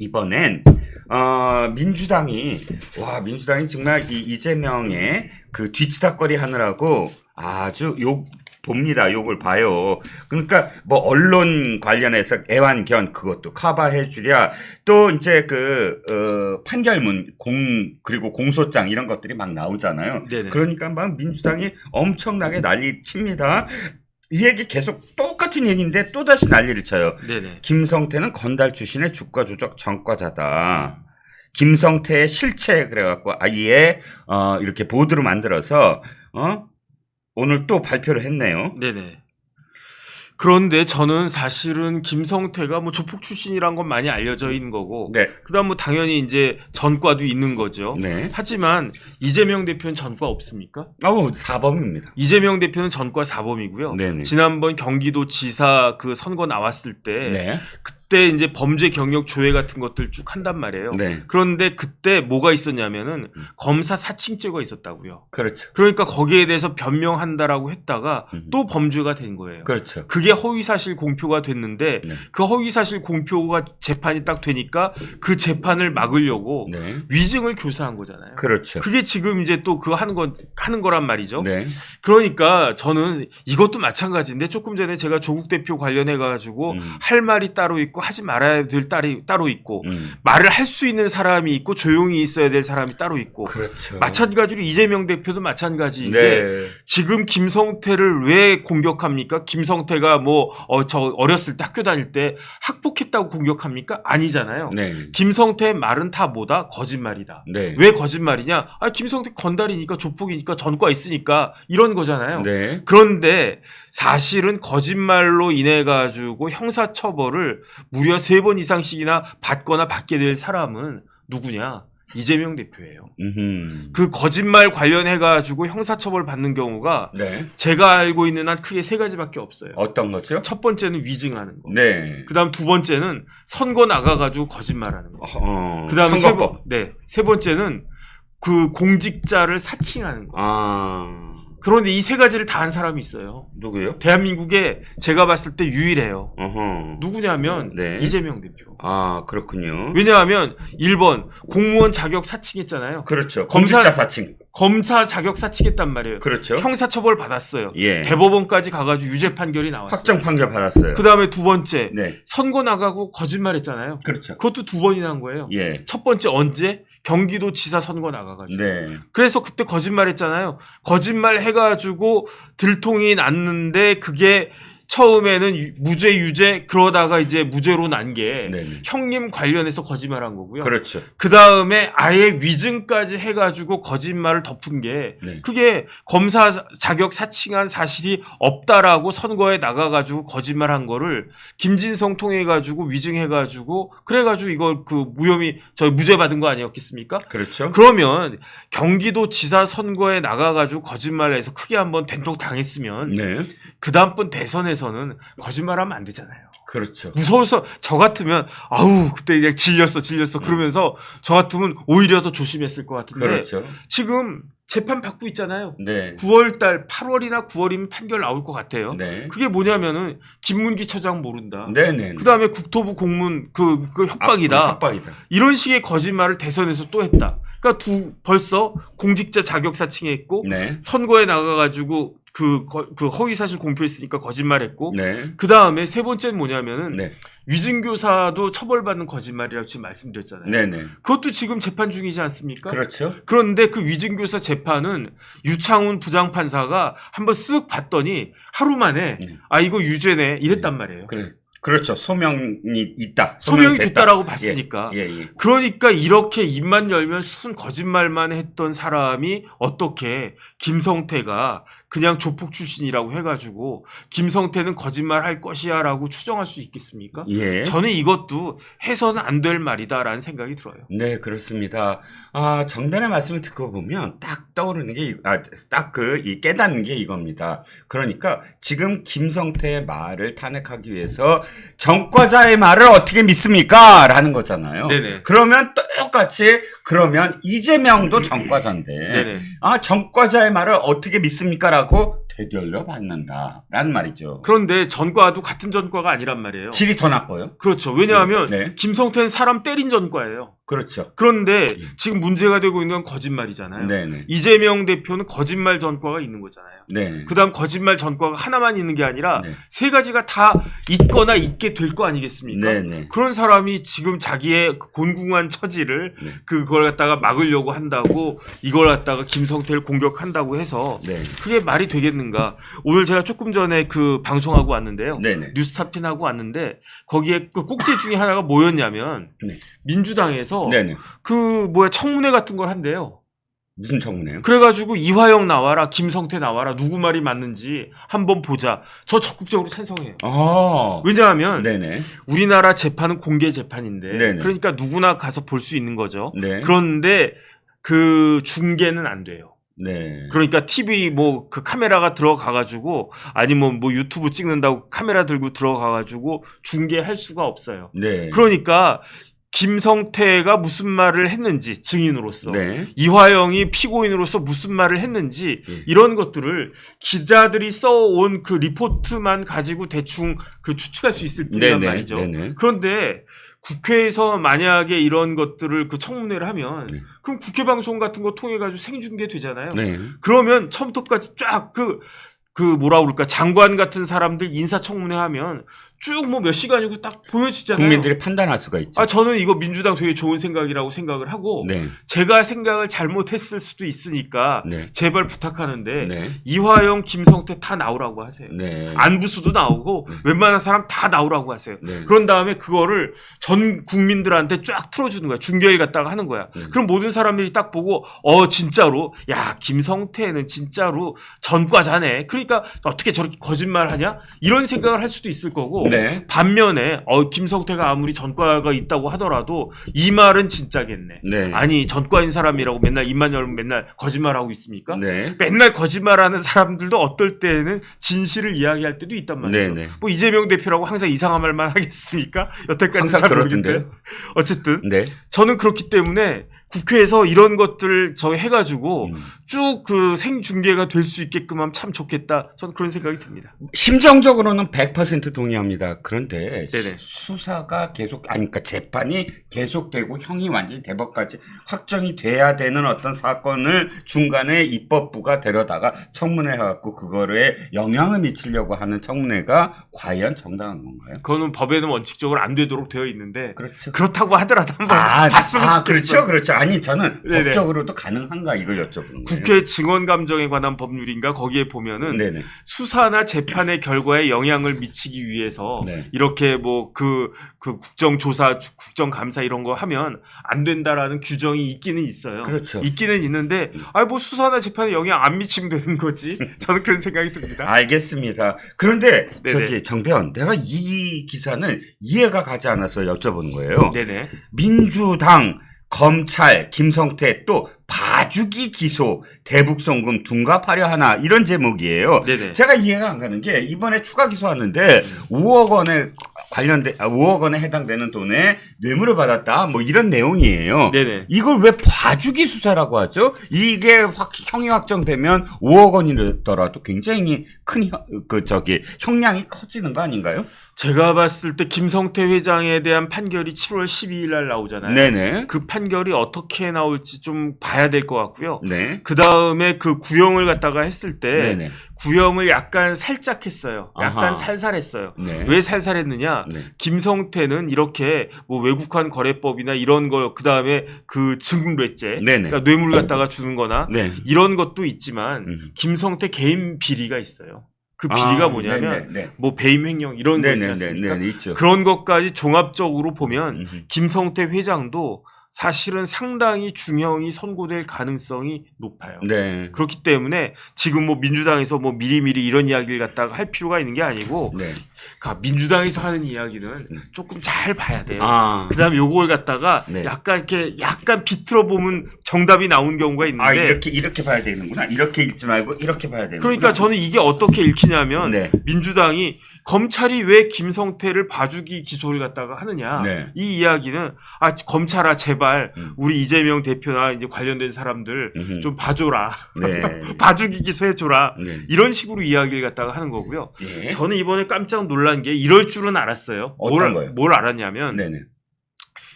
이번엔 민주당이 정말 이 이재명의 그 뒤치다거리 하느라고 아주 욕을 봐요. 그러니까 뭐 언론 관련해서 애완견 그것도 커버해 주랴. 또 이제 판결문 그리고 공소장 이런 것들이 막 나오잖아요. 네네. 그러니까 막 민주당이 엄청나게 난리 칩니다. 이 얘기 계속 똑같은 얘기인데 또다시 난리를 쳐요. 네네. 김성태는 건달 출신의 주가 조작 전과자다. 김성태의 실체 그래갖고 아예 이렇게 보도로 만들어서 오늘 또 발표를 했네요. 네네. 그런데 저는 사실은 김성태가 뭐 조폭 출신이란 건 많이 알려져 있는 거고, 네. 그다음 뭐 당연히 이제 전과도 있는 거죠. 네. 하지만 이재명 대표는 전과 없습니까? 사범입니다. 이재명 대표는 전과 사범이고요. 네네. 지난번 경기도지사 그 선거 나왔을 때 네. 그때 이제 범죄 경력 조회 같은 것들 쭉 한단 말이에요. 네. 그런데 그때 뭐가 있었냐면은 검사 사칭죄가 있었다고요. 그렇죠. 그러니까 거기에 대해서 변명한다라고 했다가 또 범죄가 된 거예요. 그렇죠. 그게 허위사실 공표가 됐는데 네. 그 허위사실 공표가 재판이 딱 되니까 그 재판을 막으려고 네. 위증을 교사한 거잖아요. 그렇죠. 그게 지금 이제 또 그거 하는 거란 말이죠. 네. 그러니까 저는 이것도 마찬가지인데 조금 전에 제가 조국 대표 관련해 가지고 할 말이 따로 있고 하지 말아야 될 딸이 따로 있고 말을 할 수 있는 사람이 있고 조용히 있어야 될 사람이 따로 있고 그렇죠. 마찬가지로 이재명 대표도 마찬가지인데 네. 지금 김성태를 왜 공격합니까? 김성태가 저 어렸을 때 학교 다닐 때 학폭했다고 공격합니까? 아니잖아요. 네. 김성태의 말은 다 뭐다? 거짓말이다. 네. 왜 거짓말이냐? 김성태 건달이니까 조폭이니까 전과 있으니까 이런 거잖아요. 네. 그런데 사실은 거짓말로 인해 가지고 형사처벌을 무려 3번 이상씩이나 받거나 받게 될 사람은 누구냐? 이재명 대표예요. 그 거짓말 관련해 가지고 형사처벌 받는 경우가 네. 제가 알고 있는 한 크게 3가지밖에 없어요. 어떤 거죠? 첫 번째는 위증하는 거. 네. 그다음 두 번째는 선거 나가 가지고 거짓말하는 거. 그다음에 선거법. 세 번째는 그 공직자를 사칭하는 거. 그런데 이 3가지를 다 한 사람이 있어요. 누구요? 대한민국에 제가 봤을 때 유일해요. 누구냐면 네. 이재명 대표. 그렇군요. 왜냐하면 1번 공무원 자격 사칭했잖아요. 그렇죠. 공직자 사칭. 검사 자격 사칭했단 말이에요. 그렇죠. 형사처벌 받았어요. 예. 대법원까지 가가지고 유죄 판결이 나왔어요. 확정 판결 받았어요. 그 다음에 두 번째 네. 선거 나가고 거짓말했잖아요. 그렇죠. 그것도 2번이나 한 거예요. 예. 첫 번째 언제? 경기도지사 선거 나가가지고. 네. 그래서 그때 거짓말했잖아요. 거짓말 해가지고 들통이 났는데 그게 처음에는 무죄 유죄 그러다가 이제 무죄로 난 게 형님 관련해서 거짓말한 거고요. 그렇죠. 그 다음에 아예 위증까지 해가지고 거짓말을 덮은 게 그게 검사 자격 사칭한 사실이 없다라고 선거에 나가가지고 거짓말한 거를 김진성 통해 가지고 위증해가지고 그래가지고 이걸 무죄 받은 거 아니었겠습니까? 그렇죠. 그러면 경기도지사 선거에 나가가지고 거짓말해서 크게 한번 된통 당했으면 그 다음번 대선에서는 거짓말하면 안 되잖아요. 그렇죠. 무서워서 저 같으면 그때 그냥 질렸어 그러면서 저 같으면 오히려 더 조심했을 것 같은데 그렇죠. 지금 재판 받고 있잖아요. 네. 9월달 8월이나 9월이면 판결 나올 것 같아요. 네. 그게 뭐냐면은 김문기 처장 모른다. 네네. 그다음에 국토부 공문 그 협박이다. 협박이다. 이런 식의 거짓말을 대선에서 또 했다. 그러니까 벌써 공직자 자격 사칭했고 선거에 나가가지고 그 허위사실 공표했으니까 거짓말했고 그 다음에 세 번째는 뭐냐면은 위증교사도 처벌받는 거짓말이라고 지금 말씀드렸잖아요. 네네. 그것도 지금 재판 중이지 않습니까? 그렇죠. 그런데 그 위증교사 재판은 유창훈 부장판사가 한번 쓱 봤더니 하루 만에 이거 유죄네 이랬단 말이에요. 그렇죠. 소명이 있다. 소명이 됐다라고 봤으니까. 예. 그러니까 이렇게 입만 열면 순 거짓말만 했던 사람이 어떻게 김성태가 그냥 조폭 출신이라고 해가지고 김성태는 거짓말 할 것이야 라고 추정할 수 있겠습니까? 예. 저는 이것도 해서는 안 될 말이다라는 생각이 들어요. 네, 그렇습니다. 정변의 말씀을 듣고 보면 딱 떠오르는 게, 깨닫는 게 이겁니다. 그러니까 지금 김성태의 말을 탄핵하기 위해서 전과자의 말을 어떻게 믿습니까? 라는 거잖아요. 네네. 그러면 그러면 이재명도 전과자인데, 네네. 전과자의 말을 어떻게 믿습니까? 전과하고 되돌려 받는다라는 말이죠. 그런데 전과도 같은 전과가 아니란 말이에요. 질이 더 나빠요? 그렇죠. 왜냐하면 네. 김성태는 사람 때린 전과예요. 그렇죠. 그런데 지금 문제가 되고 있는 건 거짓말이잖아요. 네네. 이재명 대표는 거짓말 전과가 있는 거잖아요. 네. 그다음 거짓말 전과가 하나만 있는 게 아니라 네. 세 가지가 다 있거나 있게 될 거 아니겠습니까? 네네. 그런 사람이 지금 자기의 그 곤궁한 처지를 네. 그걸 갖다가 막으려고 한다고 이걸 갖다가 김성태를 공격한다고 해서 네. 그게 말이 되겠는가? 오늘 제가 조금 전에 그 방송하고 왔는데요. 네네. 뉴스탑10 하고 왔는데 거기에 그 꼭지 중에 하나가 뭐였냐면 네. 민주당에서 네네. 그 청문회 같은 걸 한대요. 무슨 청문회요? 그래가지고 이화영 나와라, 김성태 나와라, 누구 말이 맞는지 한번 보자. 저 적극적으로 찬성해요. 아. 왜냐하면 네네. 우리나라 재판은 공개 재판인데 네네. 그러니까 누구나 가서 볼 수 있는 거죠. 네. 그런데 그 중계는 안 돼요. 네. 그러니까 TV 그 카메라가 들어가가지고 아니면 뭐 유튜브 찍는다고 카메라 들고 들어가가지고 중계할 수가 없어요. 네. 그러니까 김성태가 무슨 말을 했는지 증인으로서 네. 이화영이 피고인으로서 무슨 말을 했는지 네. 이런 것들을 기자들이 써온 그 리포트만 가지고 대충 그 추측할 수 있을 뿐이란 네네. 말이죠. 네네. 그런데 국회에서 만약에 이런 것들을 그 청문회를 하면 네. 그럼 국회 방송 같은 거 통해 가지고 생중계 되잖아요. 네. 그러면 처음부터까지 쫙 뭐라 그럴까 장관 같은 사람들 인사청문회 하면 쭉 몇 시간이고 딱 보여지잖아요. 국민들이 판단할 수가 있죠. 저는 이거 민주당 되게 좋은 생각이라고 생각을 하고 네. 제가 생각을 잘못했을 수도 있으니까 네. 제발 부탁하는데 네. 이화영, 김성태 다 나오라고 하세요. 네. 안부수도 나오고 웬만한 사람 다 나오라고 하세요. 네. 그런 다음에 그거를 전 국민들한테 쫙 틀어주는 거야. 중계를 갖다가 하는 거야. 그럼 모든 사람들이 딱 보고 진짜로 야 김성태는 진짜로 전과자네. 그러니까 어떻게 저렇게 거짓말하냐? 이런 생각을 할 수도 있을 거고 네. 반면에 김성태가 아무리 전과가 있다고 하더라도 이 말은 진짜겠네. 네. 아니 전과인 사람이라고 맨날 입만 열면 맨날 거짓말하고 있습니까? 네. 맨날 거짓말하는 사람들도 어떨 때는 진실을 이야기할 때도 있단 말이죠. 네네. 뭐 이재명 대표라고 항상 이상한 말만 하겠습니까? 여태까지 항상 잘 그러던데요. 모르겠는데 어쨌든 네. 저는 그렇기 때문에 국회에서 이런 것들을 해가지고 쭉 그 생중계가 될 수 있게끔 하면 참 좋겠다. 저는 그런 생각이 듭니다. 심정적으로는 100% 동의합니다. 그런데 네네. 수사가 그러니까 재판이 계속되고 형이 완전히 대법까지 확정이 돼야 되는 어떤 사건을 중간에 입법부가 데려다가 청문회 해갖고 그거에 영향을 미치려고 하는 청문회가 과연 정당한 건가요? 그거는 법에는 원칙적으로 안 되도록 되어 있는데 그렇죠. 그렇다고 하더라도 한번 봤으면 좋겠어요. 그렇죠, 그렇죠. 아니 저는 네네. 법적으로도 가능한가 이걸 여쭤보는 거예요. 국회 증언 감정에 관한 법률인가 거기에 보면은 네네. 수사나 재판의 결과에 영향을 미치기 위해서 네. 이렇게 그 국정조사, 국정감사 이런 거 하면 안 된다라는 규정이 있기는 있어요. 그렇죠. 있기는 있는데 수사나 재판에 영향 안 미치면 되는 거지. 저는 그런 생각이 듭니다. 알겠습니다. 그런데 네네. 정변 내가 이 기사는 이해가 가지 않아서 여쭤보는 거예요. 네네. 민주당, 검찰, 김성태 또 봐주기 기소, 대북송금 둔갑하려 하나 이런 제목이에요. 네네. 제가 이해가 안 가는 게 이번에 추가 기소하는데 5억 원에 해당되는 돈에 뇌물을 받았다 뭐 이런 내용이에요. 네네. 이걸 왜 봐주기 수사라고 하죠? 이게 형이 확정되면 5억 원이더라도 굉장히 큰 형량이 커지는 거 아닌가요? 제가 봤을 때 김성태 회장에 대한 판결이 7월 12일 날 나오잖아요. 네네. 그 판결이 어떻게 나올지 좀 봐야 될 것 같고요. 네. 그 다음에 그 구형을 갖다가 했을 때 네네. 구형을 약간 살짝 했어요. 약간 아하. 살살했어요. 네. 왜 살살했느냐? 네. 김성태는 이렇게 외국환 거래법이나 이런 거, 그 다음에 그 증거뇌죄, 네네. 그러니까 뇌물 갖다가 주는 거나 네. 이런 것도 있지만 김성태 개인 비리가 있어요. 그 비리가 뭐냐면 네네. 배임 횡령 이런 거 있지 네네. 않습니까? 네네. 있죠. 그런 것까지 종합적으로 보면 김성태 회장도 사실은 상당히 중형이 선고될 가능성이 높아요. 네. 그렇기 때문에 지금 민주당에서 미리미리 이런 이야기를 갖다가 할 필요가 있는 게 아니고 네. 민주당에서 하는 이야기는 조금 잘 봐야 돼요. 그다음에 요걸 갖다가 네. 약간 비틀어 보면 정답이 나온 경우가 있는데 이렇게 봐야 되는구나. 이렇게 읽지 말고 이렇게 봐야 되는구나. 그러니까 저는 이게 어떻게 읽히냐면 네. 민주당이 검찰이 왜 김성태를 봐주기 기소를 갖다가 하느냐. 네. 이 이야기는 검찰아 제발 우리 이재명 대표나 이제 관련된 사람들 좀 봐줘라. 네. 봐주기 기소해줘라. 네. 이런 식으로 이야기를 갖다가 하는 거고요. 예. 저는 이번에 깜짝 놀란 게 이럴 줄은 알았어요. 어떤 거요? 뭘 알았냐면 네네.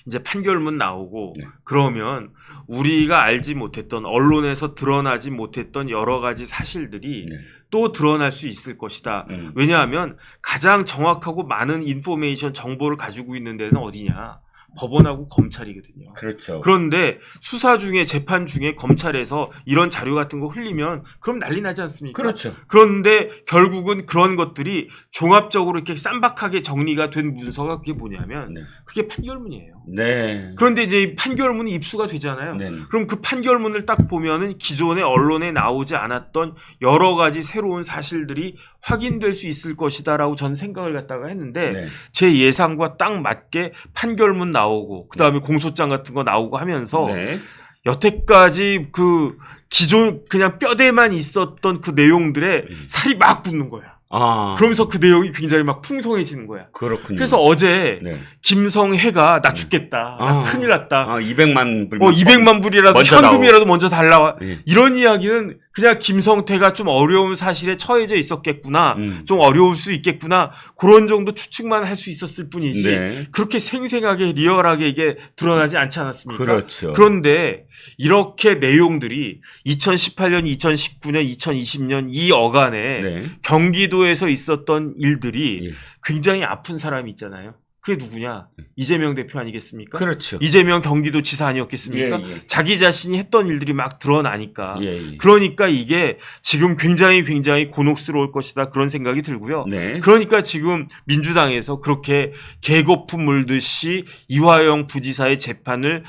이제 판결문 나오고 네. 그러면 우리가 알지 못했던 언론에서 드러나지 못했던 여러 가지 사실들이 네. 또 드러날 수 있을 것이다. 왜냐하면 가장 정확하고 많은 인포메이션 정보를 가지고 있는 데는 어디냐? 법원하고 검찰이거든요. 그렇죠. 그런데 수사 중에 재판 중에 검찰에서 이런 자료 같은 거 흘리면 그럼 난리 나지 않습니까? 그렇죠. 그런데 결국은 그런 것들이 종합적으로 이렇게 쌈박하게 정리가 된 문서가 그게 뭐냐면 네. 그게 판결문이에요. 네. 그런데 이제 이 판결문이 입수가 되잖아요. 네. 그럼 그 판결문을 딱 보면은 기존의 언론에 나오지 않았던 여러 가지 새로운 사실들이 확인될 수 있을 것이다라고 저는 생각을 갖다가 했는데 네. 제 예상과 딱 맞게 판결문 나오고 그다음에 공소장 같은 거 나오고 하면서 네. 여태까지 그 기존 그냥 뼈대만 있었던 그 내용들에 살이 막 붙는 거야. 아. 그러면서 그 내용이 굉장히 막 풍성해지는 거야. 그렇군요. 그래서 어제 네. 김성혜가 나 죽겠다. 나 큰일 났다. 200만 불. 200만 불이라도 먼저 현금이라도 먼저 달라. 예. 이런 이야기는 그냥 김성태가 좀 어려운 사실에 처해져 있었겠구나. 음. 좀 어려울 수 있겠구나. 그런 정도 추측만 할 수 있었을 뿐이지. 네. 그렇게 생생하게 리얼하게 이게 드러나지 않지 않았습니까? 그렇죠. 그런데 이렇게 내용들이 2018년, 2019년, 2020년 이 어간에 네. 경기도에서 있었던 일들이 예. 굉장히 아픈 사람이 있잖아요. 그게 누구냐? 이재명 대표 아니겠습니까? 그렇죠. 이재명 경기도지사 아니었겠습니까? 예, 예. 자기 자신이 했던 일들이 막 드러나니까. 예, 예. 그러니까 이게 지금 굉장히 곤혹스러울 것이다. 그런 생각이 들고요. 네. 그러니까 지금 민주당에서 그렇게 개거품 물듯이 이화영 부지사의 재판을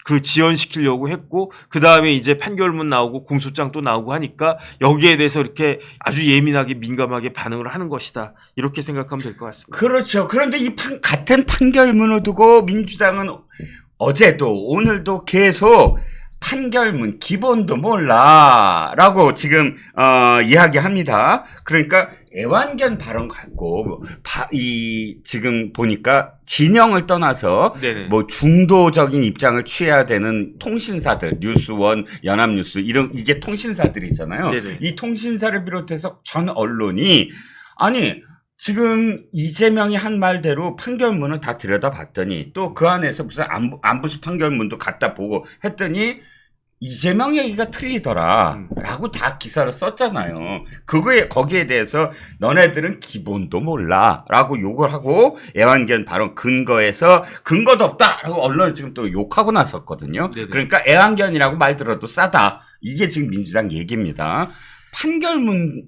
그 지연시키려고 했고 그 다음에 이제 판결문 나오고 공소장 또 나오고 하니까 여기에 대해서 이렇게 아주 예민하게 민감하게 반응을 하는 것이다. 이렇게 생각하면 될 것 같습니다. 그렇죠. 그런데 이 같은 판결문을 두고 민주당은 어제도 오늘도 계속 판결문 기본도 몰라라고 지금 이야기합니다. 그러니까 애완견 발언 갖고 지금 보니까 진영을 떠나서 네네. 뭐 중도적인 입장을 취해야 되는 통신사들, 뉴스원, 연합뉴스 이게 통신사들이잖아요. 네네. 이 통신사를 비롯해서 전 언론이 아니 지금 이재명이 한 말대로 판결문을 다 들여다봤더니 또 그 안에서 무슨 안부수 판결문도 갖다 보고 했더니 이재명 얘기가 틀리더라 라고 다 기사를 썼잖아요. 거기에 대해서 너네들은 기본도 몰라 라고 욕을 하고 애완견 발언 근거도 없다 라고 언론이 지금 또 욕하고 나섰거든요. 네네. 그러니까 애완견이라고 말 들어도 싸다. 이게 지금 민주당 얘기입니다. 판결문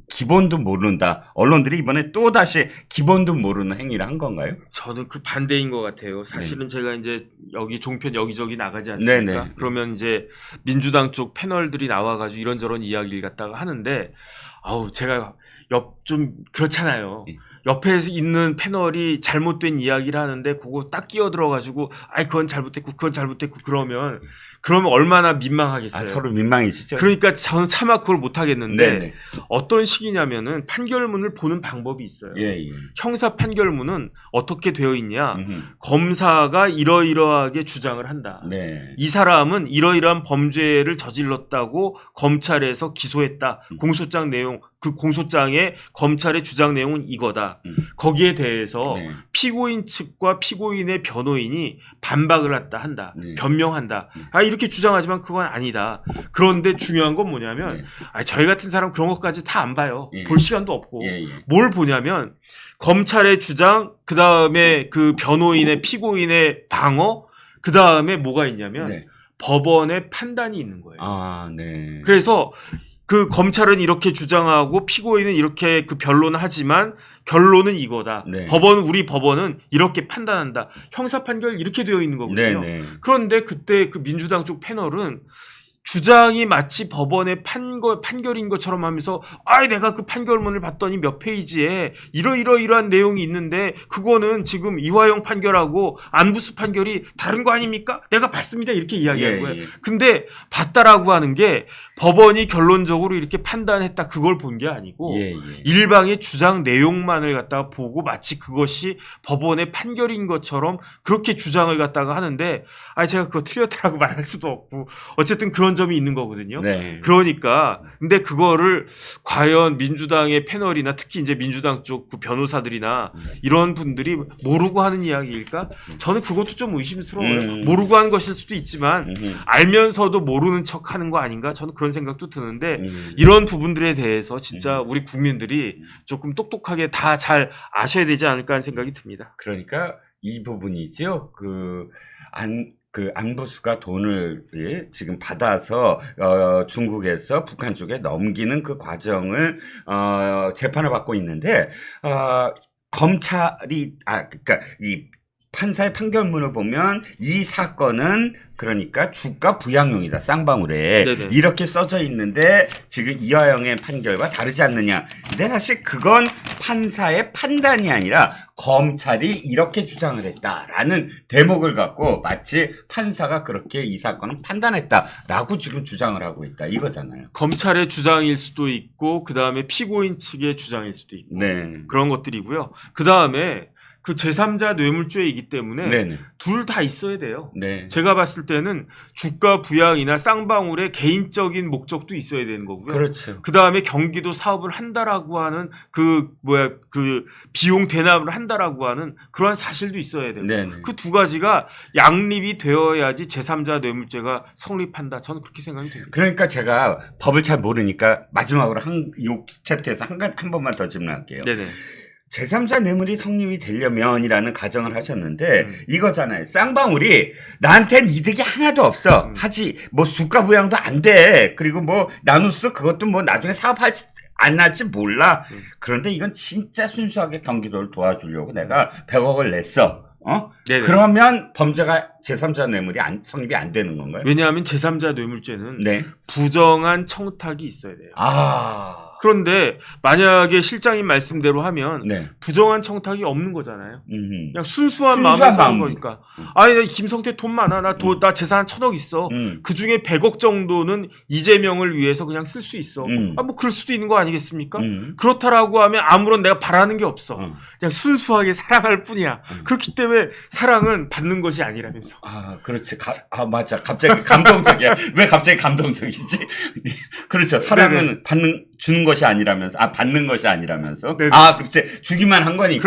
기본도 모른다. 언론들이 이번에 또 다시 기본도 모르는 행위를 한 건가요? 저는 그 반대인 것 같아요. 사실은 제가 이제 여기 종편 여기저기 나가지 않습니까? 네네. 그러면 이제 민주당 쪽 패널들이 나와가지고 이런저런 이야기를 갖다가 하는데, 제가 좀 그렇잖아요. 옆에 있는 패널이 잘못된 이야기를 하는데 그거 딱 끼어들어가지고 그건 잘못됐고 그러면 얼마나 민망하겠어요. 서로 민망해지죠. 그러니까 저는 차마 그걸 못하겠는데 네네. 어떤 식이냐면은 판결문을 보는 방법이 있어요. 예. 형사 판결문은 어떻게 되어 있냐? 검사가 이러이러하게 주장을 한다. 네. 이 사람은 이러이러한 범죄를 저질렀다고 검찰에서 기소했다. 공소장 내용, 그 공소장의 검찰의 주장 내용은 이거다. 거기에 대해서 네. 피고인 측과 피고인의 변호인이 반박을 한다. 네. 변명한다. 이렇게 주장하지만 그건 아니다. 그런데 중요한 건 뭐냐면 저희 같은 사람 그런 것까지 다 안 봐요. 예. 볼 시간도 없고. 예. 뭘 보냐면 검찰의 주장, 그다음에 그 변호인의 피고인의 방어, 그다음에 뭐가 있냐면 네. 법원의 판단이 있는 거예요. 네. 그래서 그 검찰은 이렇게 주장하고 피고인은 이렇게 그 변론하지만 결론은 이거다. 네. 우리 법원은 이렇게 판단한다. 형사 판결 이렇게 되어 있는 거거든요. 네. 그런데 그때 그 민주당 쪽 패널은 주장이 마치 법원의 판결인 것처럼 하면서 내가 그 판결문을 봤더니 몇 페이지에 이러이러한 내용이 있는데 그거는 지금 이화영 판결하고 안부수 판결이 다른 거 아닙니까? 내가 봤습니다. 이렇게 이야기하는 거예요. 근데 봤다라고 하는 게 법원이 결론적으로 이렇게 판단했다 그걸 본 게 아니고 예, 예. 일방의 주장 내용만을 갖다가 보고 마치 그것이 법원의 판결인 것처럼 그렇게 주장을 갖다가 하는데 제가 그거 틀렸다고 말할 수도 없고 어쨌든 그런 점이 있는 거거든요. 네. 그러니까 근데 그거를 과연 민주당의 패널이나 특히 이제 민주당 쪽 그 변호사들이나 이런 분들이 모르고 하는 이야기일까? 저는 그것도 좀 의심스러워요. 모르고 한 것일 수도 있지만 알면서도 모르는 척 하는 거 아닌가? 저는 그런 생각도 드는데 이런 부분들에 대해서 진짜 우리 국민들이 조금 똑똑하게 다 잘 아셔야 되지 않을까 하는 생각이 듭니다. 그러니까 이 부분이죠. 그 안보수가 돈을 지금 받아서 중국에서 북한 쪽에 넘기는 그 과정을 재판을 받고 있는데 검찰이 그러니까 이 판사의 판결문을 보면 이 사건은 그러니까 주가 부양용이다. 쌍방울에 네네. 이렇게 써져 있는데 지금 이화영의 판결과 다르지 않느냐. 근데 사실 그건 판사의 판단이 아니라 검찰이 이렇게 주장을 했다라는 대목을 갖고 마치 판사가 그렇게 이 사건은 판단했다라고 지금 주장을 하고 있다 이거잖아요. 검찰의 주장일 수도 있고 그 다음에 피고인 측의 주장일 수도 있고 네. 그런 것들이고요. 그 다음에 그 제3자 뇌물죄이기 때문에 네네. 둘 다 있어야 돼요. 네. 제가 봤을 때는 주가 부양이나 쌍방울의 개인적인 목적도 있어야 되는 거고요. 그렇죠. 그 다음에 경기도 사업을 한다라고 하는 그 비용 대납을 한다라고 하는 그러한 사실도 있어야 되고 그 두 가지가 양립이 되어야지 제3자 뇌물죄가 성립한다. 저는 그렇게 생각이 됩니다. 그러니까 제가 법을 잘 모르니까 마지막으로 이 챕터에서 한 번만 더 질문할게요. 네네. 제3자 뇌물이 성립이 되려면이라는 가정을 하셨는데 이거잖아요. 쌍방울이 나한텐 이득이 하나도 없어. 하지 뭐 주가 부양도 안 돼. 그리고 뭐 나누스 그것도 뭐 나중에 사업할지 안 할지 몰라. 그런데 이건 진짜 순수하게 경기도를 도와주려고 내가 100억을 냈어. 네네. 그러면 범죄가 제3자 뇌물이 성립이 안 되는 건가요? 왜냐하면 제3자 뇌물죄는 네. 부정한 청탁이 있어야 돼요. 그런데 만약에 실장님 말씀대로 하면 네. 부정한 청탁이 없는 거잖아요. 그냥 순수한 마음에 순수한 사는 마음. 거니까. 아니 나 김성태 돈 많아. 나 재산 1,000억 있어. 그 중에 100억 정도는 이재명을 위해서 그냥 쓸 수 있어. 뭐 그럴 수도 있는 거 아니겠습니까? 그렇다라고 하면 아무런 내가 바라는 게 없어. 그냥 순수하게 사랑할 뿐이야. 그렇기 때문에 사랑은 받는 것이 아니라면서. 그렇지. 맞아. 갑자기 감동적이야. 왜 갑자기 감동적이지? 그렇죠. 사랑은 주는 것이 아니라면서, 받는 것이 아니라면서. 네네. 그렇지. 주기만 한 거니까.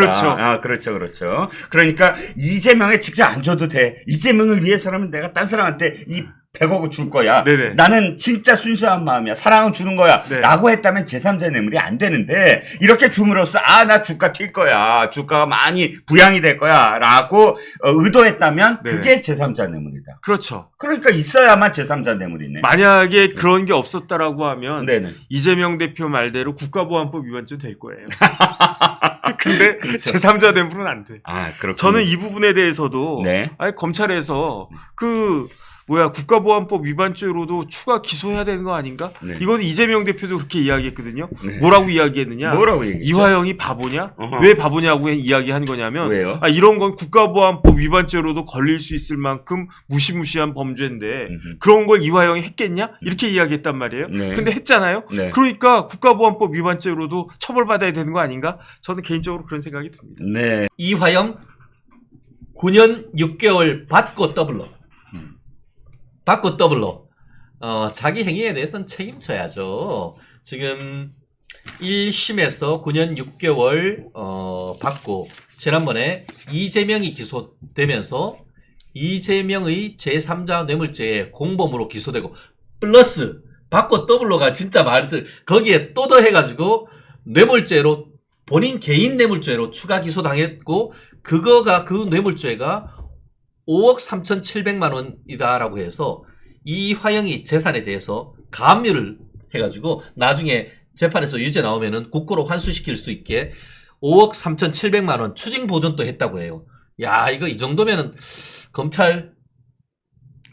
그렇죠. 그렇죠. 그러니까 이재명에 직접 안 줘도 돼. 이재명을 위해서라면 내가 딴 사람한테 이 100억을 줄 거야. 네네. 나는 진짜 순수한 마음이야. 사랑을 주는 거야. 네. 라고 했다면 제3자 뇌물이 안 되는데 이렇게 줌으로써 나 주가 튈 거야. 주가가 많이 부양이 될 거야. 라고 의도했다면 네. 그게 제3자 뇌물이다. 그렇죠. 그러니까 있어야만 제3자 뇌물이네. 만약에 그런 게 없었다라고 하면 네네. 이재명 대표 말대로 국가보안법 위반죄 될 거예요. 근데 그렇죠. 제3자 뇌물은 안 돼. 그렇군요. 저는 이 부분에 대해서도 네. 검찰에서 국가보안법 위반죄로도 추가 기소해야 되는 거 아닌가? 네. 이거는 이재명 대표도 그렇게 이야기했거든요. 네. 뭐라고 이야기했느냐? 뭐라고 얘기했죠? 이화영이 바보냐? 어허. 왜 바보냐고 이야기한 거냐면 왜요? 이런 건 국가보안법 위반죄로도 걸릴 수 있을 만큼 무시무시한 범죄인데 그런 걸 이화영이 했겠냐? 이렇게 이야기했단 말이에요. 네. 근데 했잖아요. 네. 그러니까 국가보안법 위반죄로도 처벌받아야 되는 거 아닌가? 저는 개인적으로 그런 생각이 듭니다. 네. 이화영 9년 6개월 받고 더블로. 받고 더블로. 자기 행위에 대해서는 책임져야죠. 지금 1심에서 9년 6개월 받고 지난번에 이재명이 기소되면서 이재명의 제3자 뇌물죄에 공범으로 기소되고 플러스 받고 더블로가 진짜 말들 거기에 또 더해가지고 뇌물죄로 본인 개인 뇌물죄로 추가 기소당했고 그 뇌물죄가 5억 3,700만 원이다라고 해서 이화영이 재산에 대해서 가압류를 해가지고 나중에 재판에서 유죄 나오면은 국고로 환수시킬 수 있게 5억 3,700만 원 추징 보전도 했다고 해요. 야, 이거 이 정도면은 검찰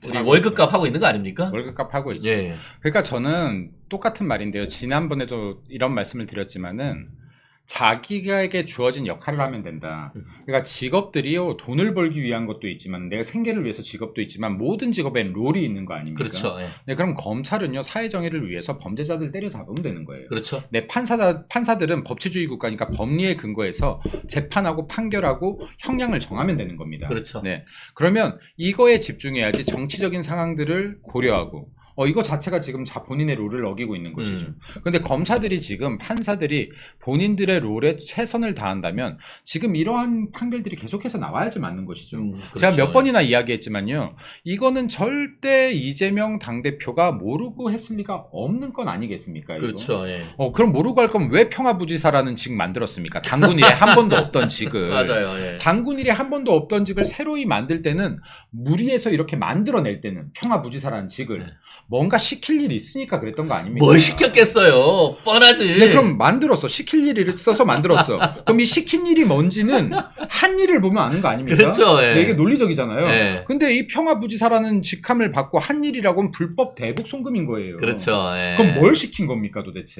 우리 월급값 하고 있는 거 아닙니까? 월급값 하고 있죠. 예. 그러니까 저는 똑같은 말인데요. 지난번에도 이런 말씀을 드렸지만은 자기에게 주어진 역할을 하면 된다. 그러니까 직업들이요, 돈을 벌기 위한 것도 있지만, 내가 생계를 위해서 직업도 있지만, 모든 직업엔 롤이 있는 거 아닙니까? 그렇죠. 예. 네, 그럼 검찰은요, 사회정의를 위해서 범죄자들 때려잡으면 되는 거예요. 그렇죠. 네, 판사들은 법치주의 국가니까 법리에 근거해서 재판하고 판결하고 형량을 정하면 되는 겁니다. 그렇죠. 네, 그러면 이거에 집중해야지 정치적인 상황들을 고려하고 이거 자체가 지금 본인의 롤을 어기고 있는 것이죠. 근데 검사들이 지금 판사들이 본인들의 롤에 최선을 다한다면 지금 이러한 판결들이 계속해서 나와야지 맞는 것이죠. 그렇죠. 제가 몇 번이나 이야기했지만요. 이거는 절대 이재명 당대표가 모르고 했을 리가 없는 건 아니겠습니까? 이거? 그렇죠. 예. 그럼 모르고 할 거면 왜 평화부지사라는 직 만들었습니까? 당군 일에 한 번도 없던 직을. 맞아요. 예. 당군 일에 한 번도 없던 직을 새로이 만들 때는 무리해서 이렇게 만들어낼 때는 평화부지사라는 직을 네. 뭔가 시킬 일이 있으니까 그랬던 거 아닙니까? 뭘 시켰겠어요? 뻔하지. 네, 그럼 만들었어. 시킬 일을 써서 만들었어. 그럼 이 시킨 일이 뭔지는 한 일을 보면 아는 거 아닙니까? 그렇죠. 예. 네, 이게 논리적이잖아요. 예. 근데 이 평화부지사라는 직함을 받고 한 일이라고는 불법 대북 송금인 거예요. 그렇죠. 예. 그럼 뭘 시킨 겁니까 도대체?